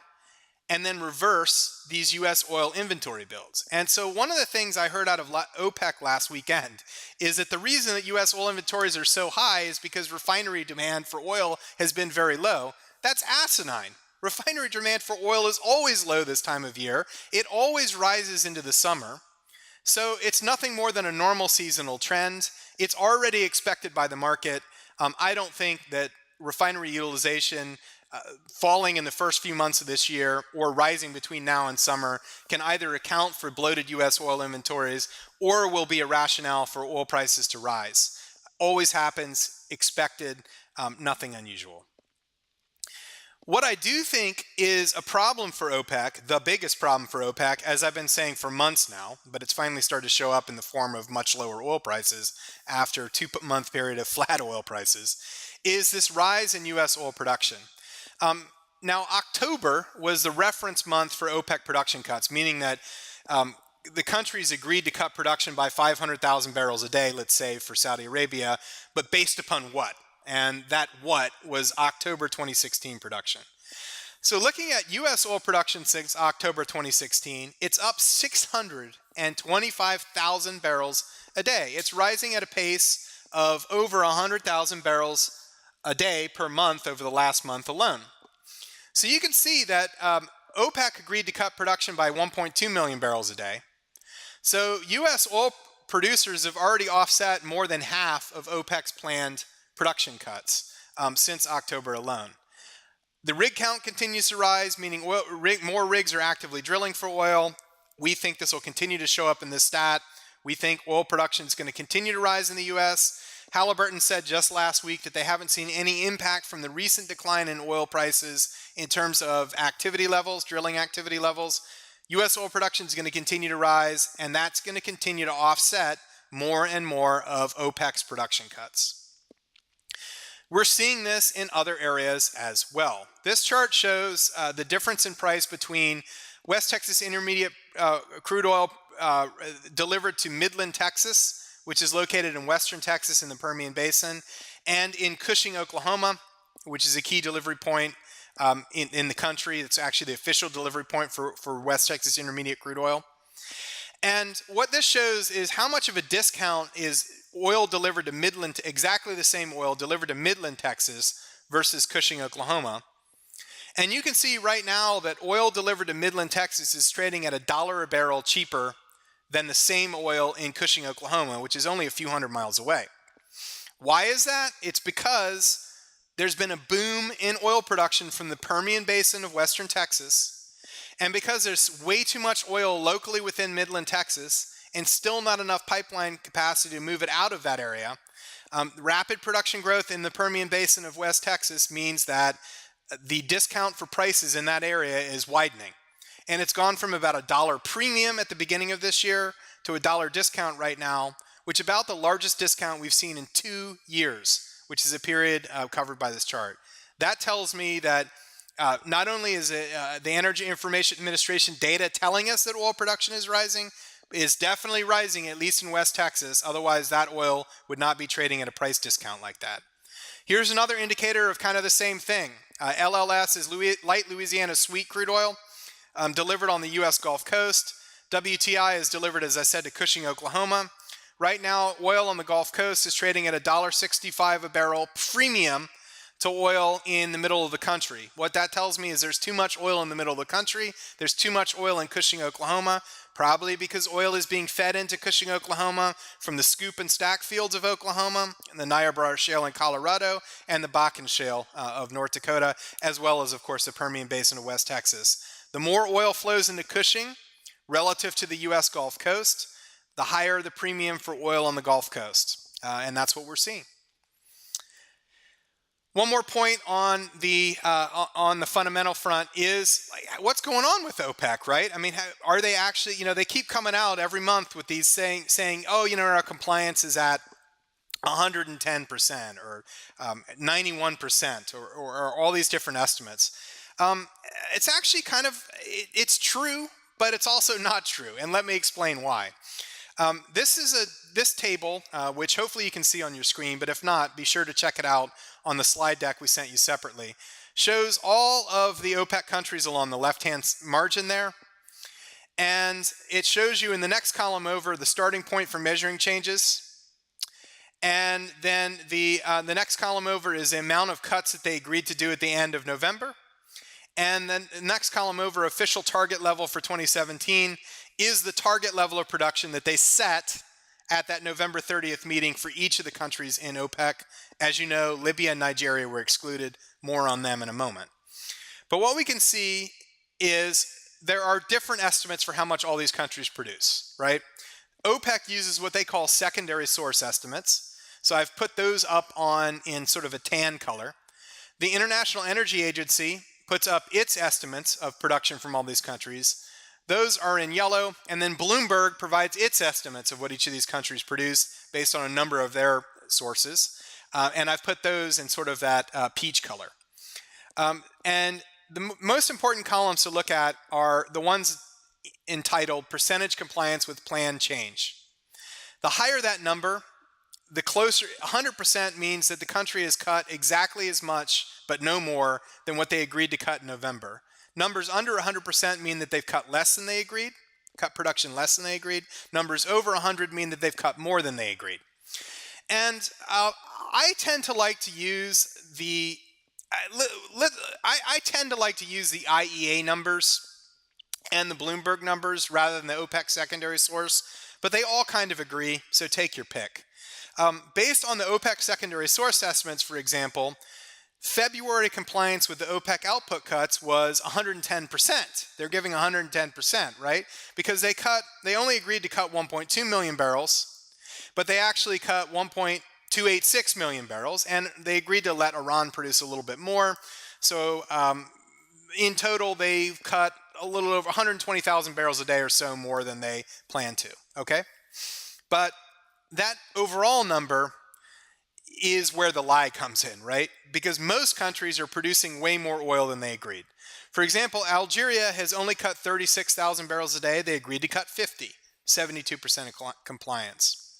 and then reverse these U.S. oil inventory builds. And so one of the things I heard out of OPEC last weekend is that the reason that U.S. oil inventories are so high is because refinery demand for oil has been very low. That's asinine. Refinery demand for oil is always low this time of year. It always rises into the summer. So it's nothing more than a normal seasonal trend. It's already expected by the market. I don't think that refinery utilization falling in the first few months of this year or rising between now and summer can either account for bloated U.S. oil inventories or will be a rationale for oil prices to rise. Always happens, expected, nothing unusual. What I do think is a problem for OPEC, the biggest problem for OPEC, as I've been saying for months now, but it's finally started to show up in the form of much lower oil prices after a 2-month period of flat oil prices, is this rise in U.S. oil production. Now, October was the reference month for OPEC production cuts, meaning that the countries agreed to cut production by 500,000 barrels a day, let's say, for Saudi Arabia, but based upon what? And that what was October 2016 production. So looking at U.S. oil production since October 2016, it's up 625,000 barrels a day. It's rising at a pace of over 100,000 barrels a day per month over the last month alone. So you can see that OPEC agreed to cut production by 1.2 million barrels a day. So U.S. oil producers have already offset more than half of OPEC's planned production cuts since October alone. The rig count continues to rise, meaning more rigs are actively drilling for oil. We think this will continue to show up in this stat. We think oil production is going to continue to rise in the U.S. Halliburton said just last week that they haven't seen any impact from the recent decline in oil prices in terms of activity levels, drilling activity levels. U.S. oil production is going to continue to rise, and that's going to continue to offset more and more of OPEC's production cuts. We're seeing this in other areas as well. This chart shows the difference in price between West Texas Intermediate crude oil delivered to Midland, Texas, which is located in western Texas in the Permian Basin, and in Cushing, Oklahoma, which is a key delivery point in the country. It's actually the official delivery point for West Texas Intermediate crude oil. And what this shows is how much of a discount is oil delivered to Midland, exactly the same oil delivered to Midland, Texas versus Cushing, Oklahoma. And you can see right now that oil delivered to Midland, Texas is trading at $1 a barrel cheaper than the same oil in Cushing, Oklahoma, which is only a few hundred miles away. Why is that? It's because there's been a boom in oil production from the Permian Basin of western Texas, and because there's way too much oil locally within Midland, Texas, and still not enough pipeline capacity to move it out of that area. Rapid production growth in the Permian Basin of West Texas means that the discount for prices in that area is widening. And it's gone from about $1 premium at the beginning of this year to $1 discount right now, which is about the largest discount we've seen in 2 years, which is a period covered by this chart. That tells me that not only is it the Energy Information Administration data telling us that oil production is rising, is definitely rising, at least in West Texas. Otherwise, that oil would not be trading at a price discount like that. Here's another indicator of kind of the same thing. LLS is light Louisiana sweet crude oil delivered on the U.S. Gulf Coast. WTI is delivered, as I said, to Cushing, Oklahoma. Right now, oil on the Gulf Coast is trading at $1.65 a barrel premium to oil in the middle of the country. What that tells me is there's too much oil in the middle of the country. There's too much oil in Cushing, Oklahoma, probably because oil is being fed into Cushing, Oklahoma from the Scoop and Stack fields of Oklahoma, and the Niobrara Shale in Colorado, and the Bakken Shale of North Dakota, as well as, of course, the Permian Basin of West Texas. The more oil flows into Cushing relative to the U.S. Gulf Coast, the higher the premium for oil on the Gulf Coast. And that's what we're seeing. One more point on the fundamental front is what's going on with OPEC, right? I mean, are they actually, they keep coming out every month with these saying, oh, our compliance is at 110% or 91% or all these different estimates. It's actually it's true, but it's also not true. And let me explain why. This table, which hopefully you can see on your screen, but if not, be sure to check it out on the slide deck we sent you separately, shows all of the OPEC countries along the left-hand margin there. And it shows you in the next column over the starting point for measuring changes. And then the next column over is the amount of cuts that they agreed to do at the end of November. And then the next column over, official target level for 2017, is the target level of production that they set at that November 30th meeting for each of the countries in OPEC. As you know, Libya and Nigeria were excluded. More on them in a moment. But what we can see is there are different estimates for how much all these countries produce, right? OPEC uses what they call secondary source estimates. So I've put those up in sort of a tan color. The International Energy Agency puts up its estimates of production from all these countries. Those are in yellow, and then Bloomberg provides its estimates of what each of these countries produce based on a number of their sources. And I've put those in sort of that peach color. And the most important columns to look at are the ones entitled percentage compliance with plan change. The higher that number, the closer. 100% means that the country has cut exactly as much, but no more, than what they agreed to cut in November. Numbers under 100% mean that they've cut less than they agreed, cut production less than they agreed. Numbers over 100 mean that they've cut more than they agreed. And I tend to like to use the IEA numbers and the Bloomberg numbers rather than the OPEC secondary source, but they all kind of agree, so take your pick. Based on the OPEC secondary source estimates, for example, February compliance with the OPEC output cuts was 110%. They're giving 110%, right? Because they only agreed to cut 1.2 million barrels, but they actually cut 1.286 million barrels, and they agreed to let Iran produce a little bit more. So in total, they've cut a little over 120,000 barrels a day or so more than they planned to, okay? But that overall number is where the lie comes in, right? Because most countries are producing way more oil than they agreed. For example, Algeria has only cut 36,000 barrels a day. They agreed to cut 50, 72% of compliance.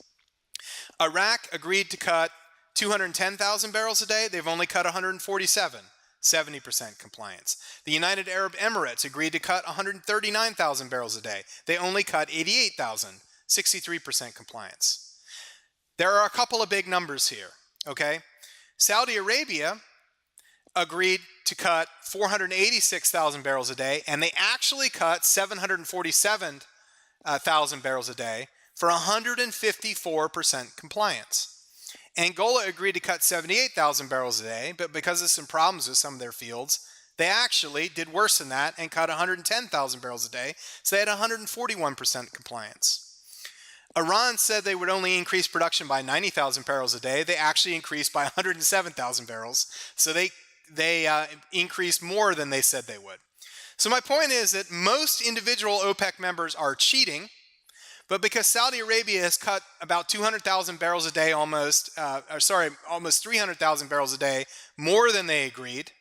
Iraq agreed to cut 210,000 barrels a day. They've only cut 147, 70% compliance. The United Arab Emirates agreed to cut 139,000 barrels a day. They only cut 88,000, 63% compliance. There are a couple of big numbers here, okay? Saudi Arabia agreed to cut 486,000 barrels a day, and they actually cut 747,000 barrels a day for 154% compliance. Angola agreed to cut 78,000 barrels a day, but because of some problems with some of their fields, they actually did worse than that and cut 110,000 barrels a day, so they had 141% compliance. Iran said they would only increase production by 90,000 barrels a day. They actually increased by 107,000 barrels. So they increased more than they said they would. So my point is that most individual OPEC members are cheating, but because Saudi Arabia has cut about 200,000 barrels a day almost 300,000 barrels a day more than they agreed,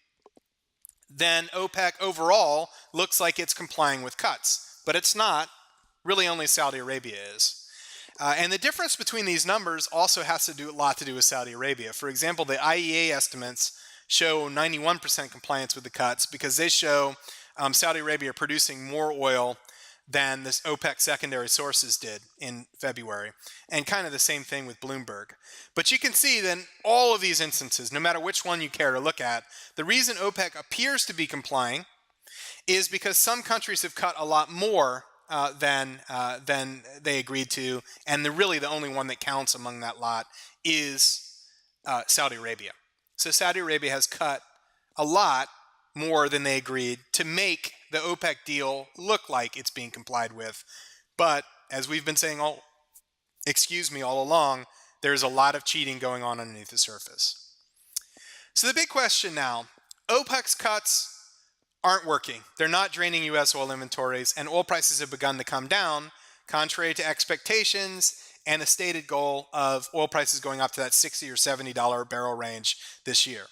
then OPEC overall looks like it's complying with cuts. But it's not. Really only Saudi Arabia is. And the difference between these numbers also has a lot to do with Saudi Arabia. For example, the IEA estimates show 91% compliance with the cuts because they show Saudi Arabia producing more oil than this OPEC secondary sources did in February. And kind of the same thing with Bloomberg. But you can see that in all of these instances, no matter which one you care to look at, the reason OPEC appears to be complying is because some countries have cut a lot more than they agreed to, and really the only one that counts among that lot is Saudi Arabia. So Saudi Arabia has cut a lot more than they agreed to make the OPEC deal look like it's being complied with. But as we've been saying all along, there's a lot of cheating going on underneath the surface. So the big question now, OPEC's cuts aren't working. They're not draining U.S. oil inventories, and oil prices have begun to come down, contrary to expectations and the stated goal of oil prices going up to that $60 or $70 a barrel range this year.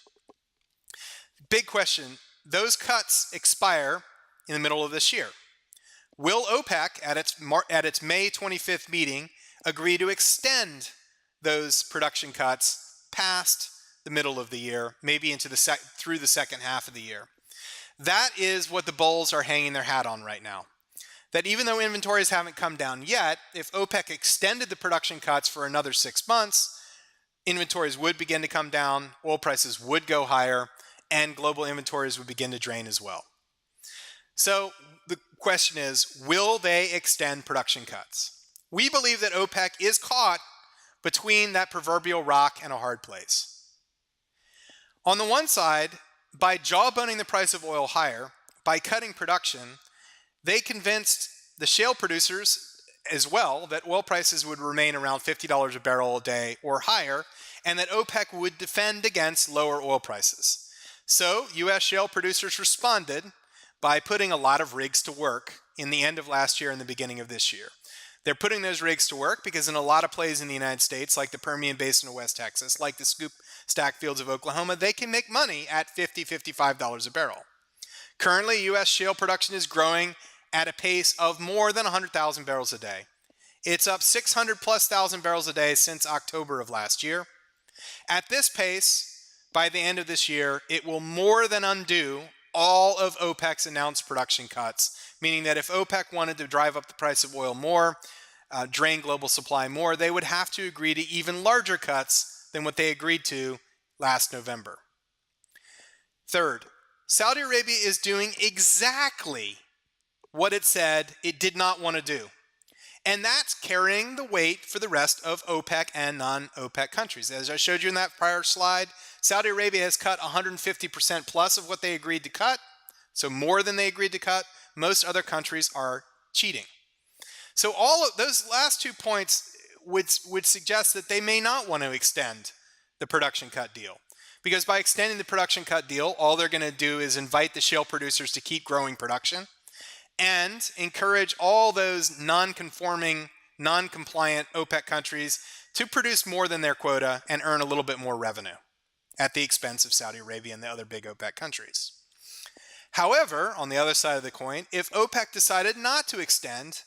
Big question, those cuts expire in the middle of this year. Will OPEC, at its May 25th meeting, agree to extend those production cuts past the middle of the year, maybe into through the second half of the year? That is what the bulls are hanging their hat on right now. That even though inventories haven't come down yet, if OPEC extended the production cuts for another 6 months, inventories would begin to come down, oil prices would go higher, and global inventories would begin to drain as well. So the question is, will they extend production cuts? We believe that OPEC is caught between that proverbial rock and a hard place. On the one side, by jawboning the price of oil higher, by cutting production, they convinced the shale producers as well that oil prices would remain around $50 a barrel a day or higher, and that OPEC would defend against lower oil prices. So U.S. shale producers responded by putting a lot of rigs to work in the end of last year and the beginning of this year. They're putting those rigs to work because in a lot of plays in the United States, like the Permian Basin of West Texas, like the Scoop Stack Fields of Oklahoma, they can make money at $50, $55 a barrel. Currently, U.S. shale production is growing at a pace of more than 100,000 barrels a day. It's up 600 plus thousand barrels a day since October of last year. At this pace, by the end of this year, it will more than undo all of OPEC's announced production cuts, meaning that if OPEC wanted to drive up the price of oil more, drain global supply more, they would have to agree to even larger cuts than what they agreed to last November. Third, Saudi Arabia is doing exactly what it said it did not want to do. And that's carrying the weight for the rest of OPEC and non-OPEC countries. As I showed you in that prior slide, Saudi Arabia has cut 150% plus of what they agreed to cut, so more than they agreed to cut. Most other countries are cheating. So all of those last 2 points would suggest that they may not want to extend the production cut deal. Because by extending the production cut deal, all they're going to do is invite the shale producers to keep growing production and encourage all those non-conforming, non-compliant OPEC countries to produce more than their quota and earn a little bit more revenue at the expense of Saudi Arabia and the other big OPEC countries. However, on the other side of the coin, if OPEC decided not to extend,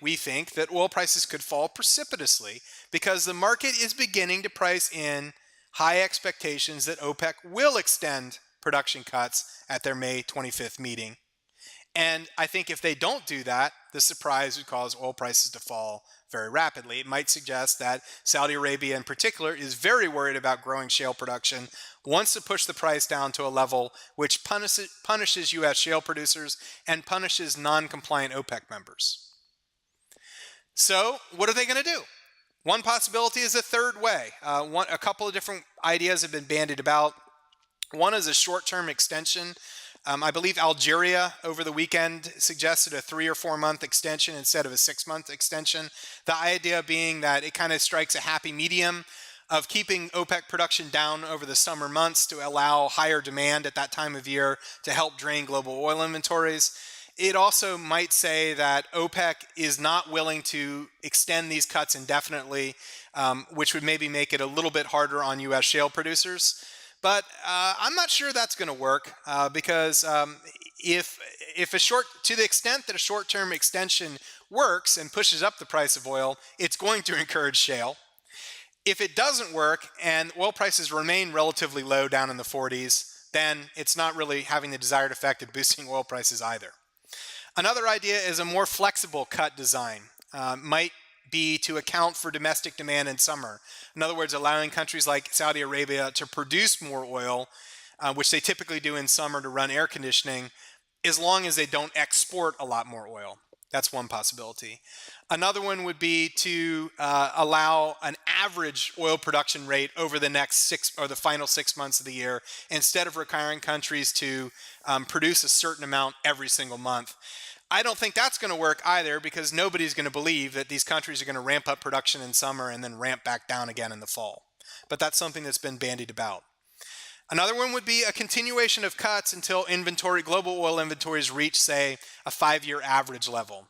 we think that oil prices could fall precipitously because the market is beginning to price in high expectations that OPEC will extend production cuts at their May 25th meeting. And I think if they don't do that, the surprise would cause oil prices to fall very rapidly. It might suggest that Saudi Arabia in particular is very worried about growing shale production, wants to push the price down to a level which punishes U.S. shale producers and punishes non-compliant OPEC members. So what are they going to do? One possibility is a third way. A couple of different ideas have been bandied about. One is a short-term extension. I believe Algeria over the weekend suggested a 3 or 4 month extension instead of a 6-month extension. The idea being that it kind of strikes a happy medium of keeping OPEC production down over the summer months to allow higher demand at that time of year to help drain global oil inventories. It also might say that OPEC is not willing to extend these cuts indefinitely, which would maybe make it a little bit harder on U.S. shale producers. But I'm not sure that's going to work because to the extent that a short-term extension works and pushes up the price of oil, it's going to encourage shale. If it doesn't work and oil prices remain relatively low down in the 40s, then it's not really having the desired effect of boosting oil prices either. Another idea is a more flexible cut design. Might be to account for domestic demand in summer. In other words, allowing countries like Saudi Arabia to produce more oil, which they typically do in summer to run air conditioning, as long as they don't export a lot more oil. That's one possibility. Another one would be to allow an average oil production rate over the next the final 6 months of the year, instead of requiring countries to produce a certain amount every single month. I don't think that's going to work either because nobody's going to believe that these countries are going to ramp up production in summer and then ramp back down again in the fall. But that's something that's been bandied about. Another one would be a continuation of cuts until global oil inventories reach, say, a 5-year average level.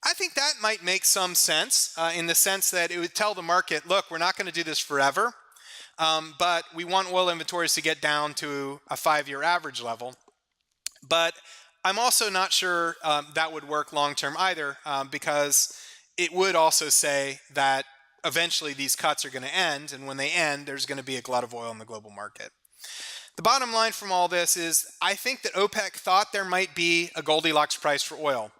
I think that might make some sense in the sense that it would tell the market, look, we're not going to do this forever, but we want oil inventories to get down to a 5-year average level. But I'm also not sure that would work long term either, because it would also say that eventually these cuts are going to end, and when they end, there's going to be a glut of oil in the global market. The bottom line from all this is I think that OPEC thought there might be a Goldilocks price for oil.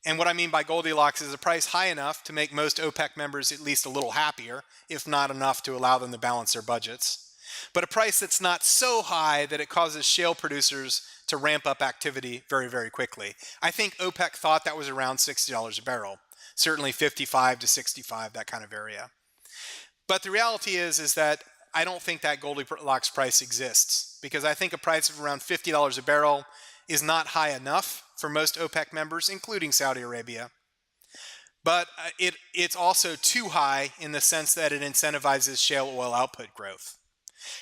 And what I mean by Goldilocks is a price high enough to make most OPEC members at least a little happier, if not enough to allow them to balance their budgets. But a price that's not so high that it causes shale producers to ramp up activity very, very quickly. I think OPEC thought that was around $60 a barrel, certainly 55 to 65, that kind of area. But the reality is that I don't think that Goldilocks price exists, because I think a price of around $50 a barrel is not high enough for most OPEC members, including Saudi Arabia. But it's also too high in the sense that it incentivizes shale oil output growth.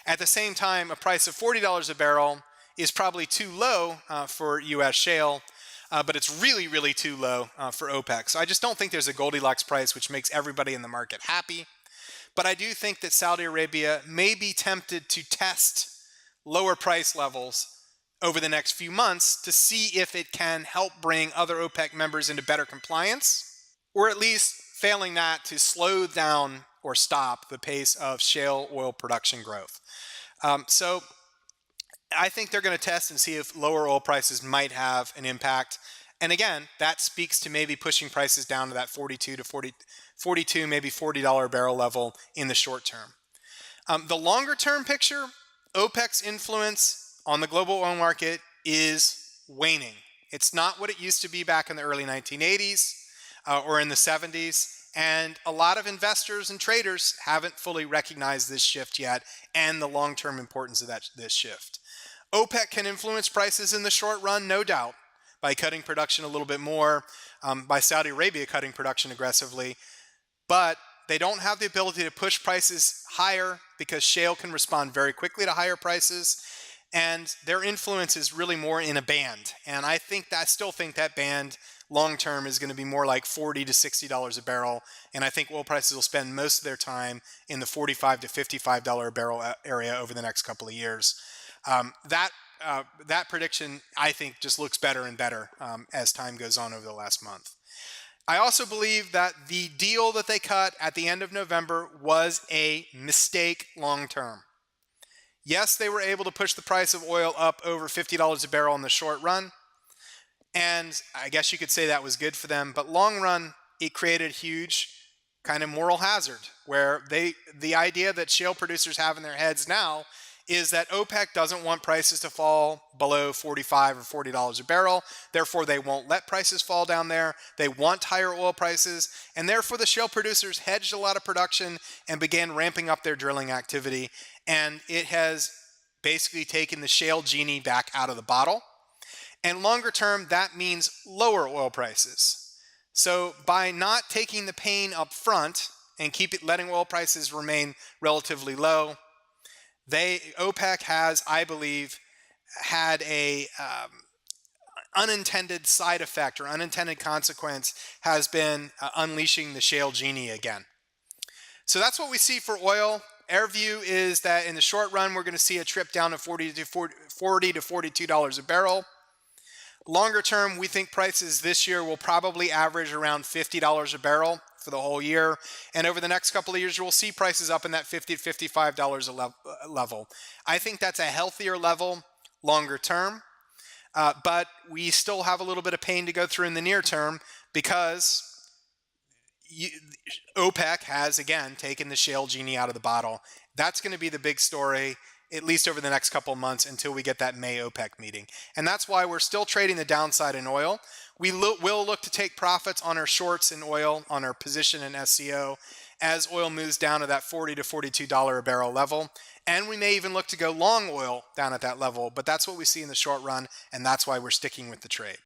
At the same time, a price of $40 a barrel is probably too low for U.S. shale, but it's really, really too low for OPEC. So I just don't think there's a Goldilocks price which makes everybody in the market happy. But I do think that Saudi Arabia may be tempted to test lower price levels over the next few months to see if it can help bring other OPEC members into better compliance, or at least failing that, to slow down or stop the pace of shale oil production growth. So I think they're going to test and see if lower oil prices might have an impact. And again, that speaks to maybe pushing prices down to that 42, maybe $40 a barrel level in the short term. The longer term picture, OPEC's influence on the global oil market is waning. It's not what it used to be back in the early 1980s or in the 70s. And a lot of investors and traders haven't fully recognized this shift yet and the long-term importance of this shift. OPEC can influence prices in the short run, no doubt, by cutting production a little bit more, by Saudi Arabia cutting production aggressively. But they don't have the ability to push prices higher because shale can respond very quickly to higher prices. And their influence is really more in a band. And I still think that band long term is going to be more like $40 to $60 a barrel. And I think oil prices will spend most of their time in the $45 to $55 a barrel area over the next couple of years. That prediction, I think, just looks better and better as time goes on over the last month. I also believe that the deal that they cut at the end of November was a mistake long term. Yes, they were able to push the price of oil up over $50 a barrel in the short run, and I guess you could say that was good for them, but long run, it created a huge kind of moral hazard where the idea that shale producers have in their heads now is that OPEC doesn't want prices to fall below $45 or $40 a barrel. Therefore, they won't let prices fall down there. They want higher oil prices. And therefore, the shale producers hedged a lot of production and began ramping up their drilling activity. And it has basically taken the shale genie back out of the bottle. And longer term, that means lower oil prices. So by not taking the pain up front and letting oil prices remain relatively low, OPEC has, I believe, had a unintended side effect or unintended consequence has been unleashing the shale genie again. So that's what we see for oil. Our view is that in the short run, we're going to see a trip down to $40 to $42 a barrel. Longer term, we think prices this year will probably average around $50 a barrel for the whole year. And over the next couple of years, we'll see prices up in that $50 to $55 level. I think that's a healthier level longer term, but we still have a little bit of pain to go through in the near term because OPEC has, again, taken the shale genie out of the bottle. That's going to be the big story, at least over the next couple of months until we get that May OPEC meeting. And that's why we're still trading the downside in oil. We will look to take profits on our shorts in oil, on our position in SCO, as oil moves down to that $40 to $42 a barrel level. And we may even look to go long oil down at that level, but that's what we see in the short run, and that's why we're sticking with the trade.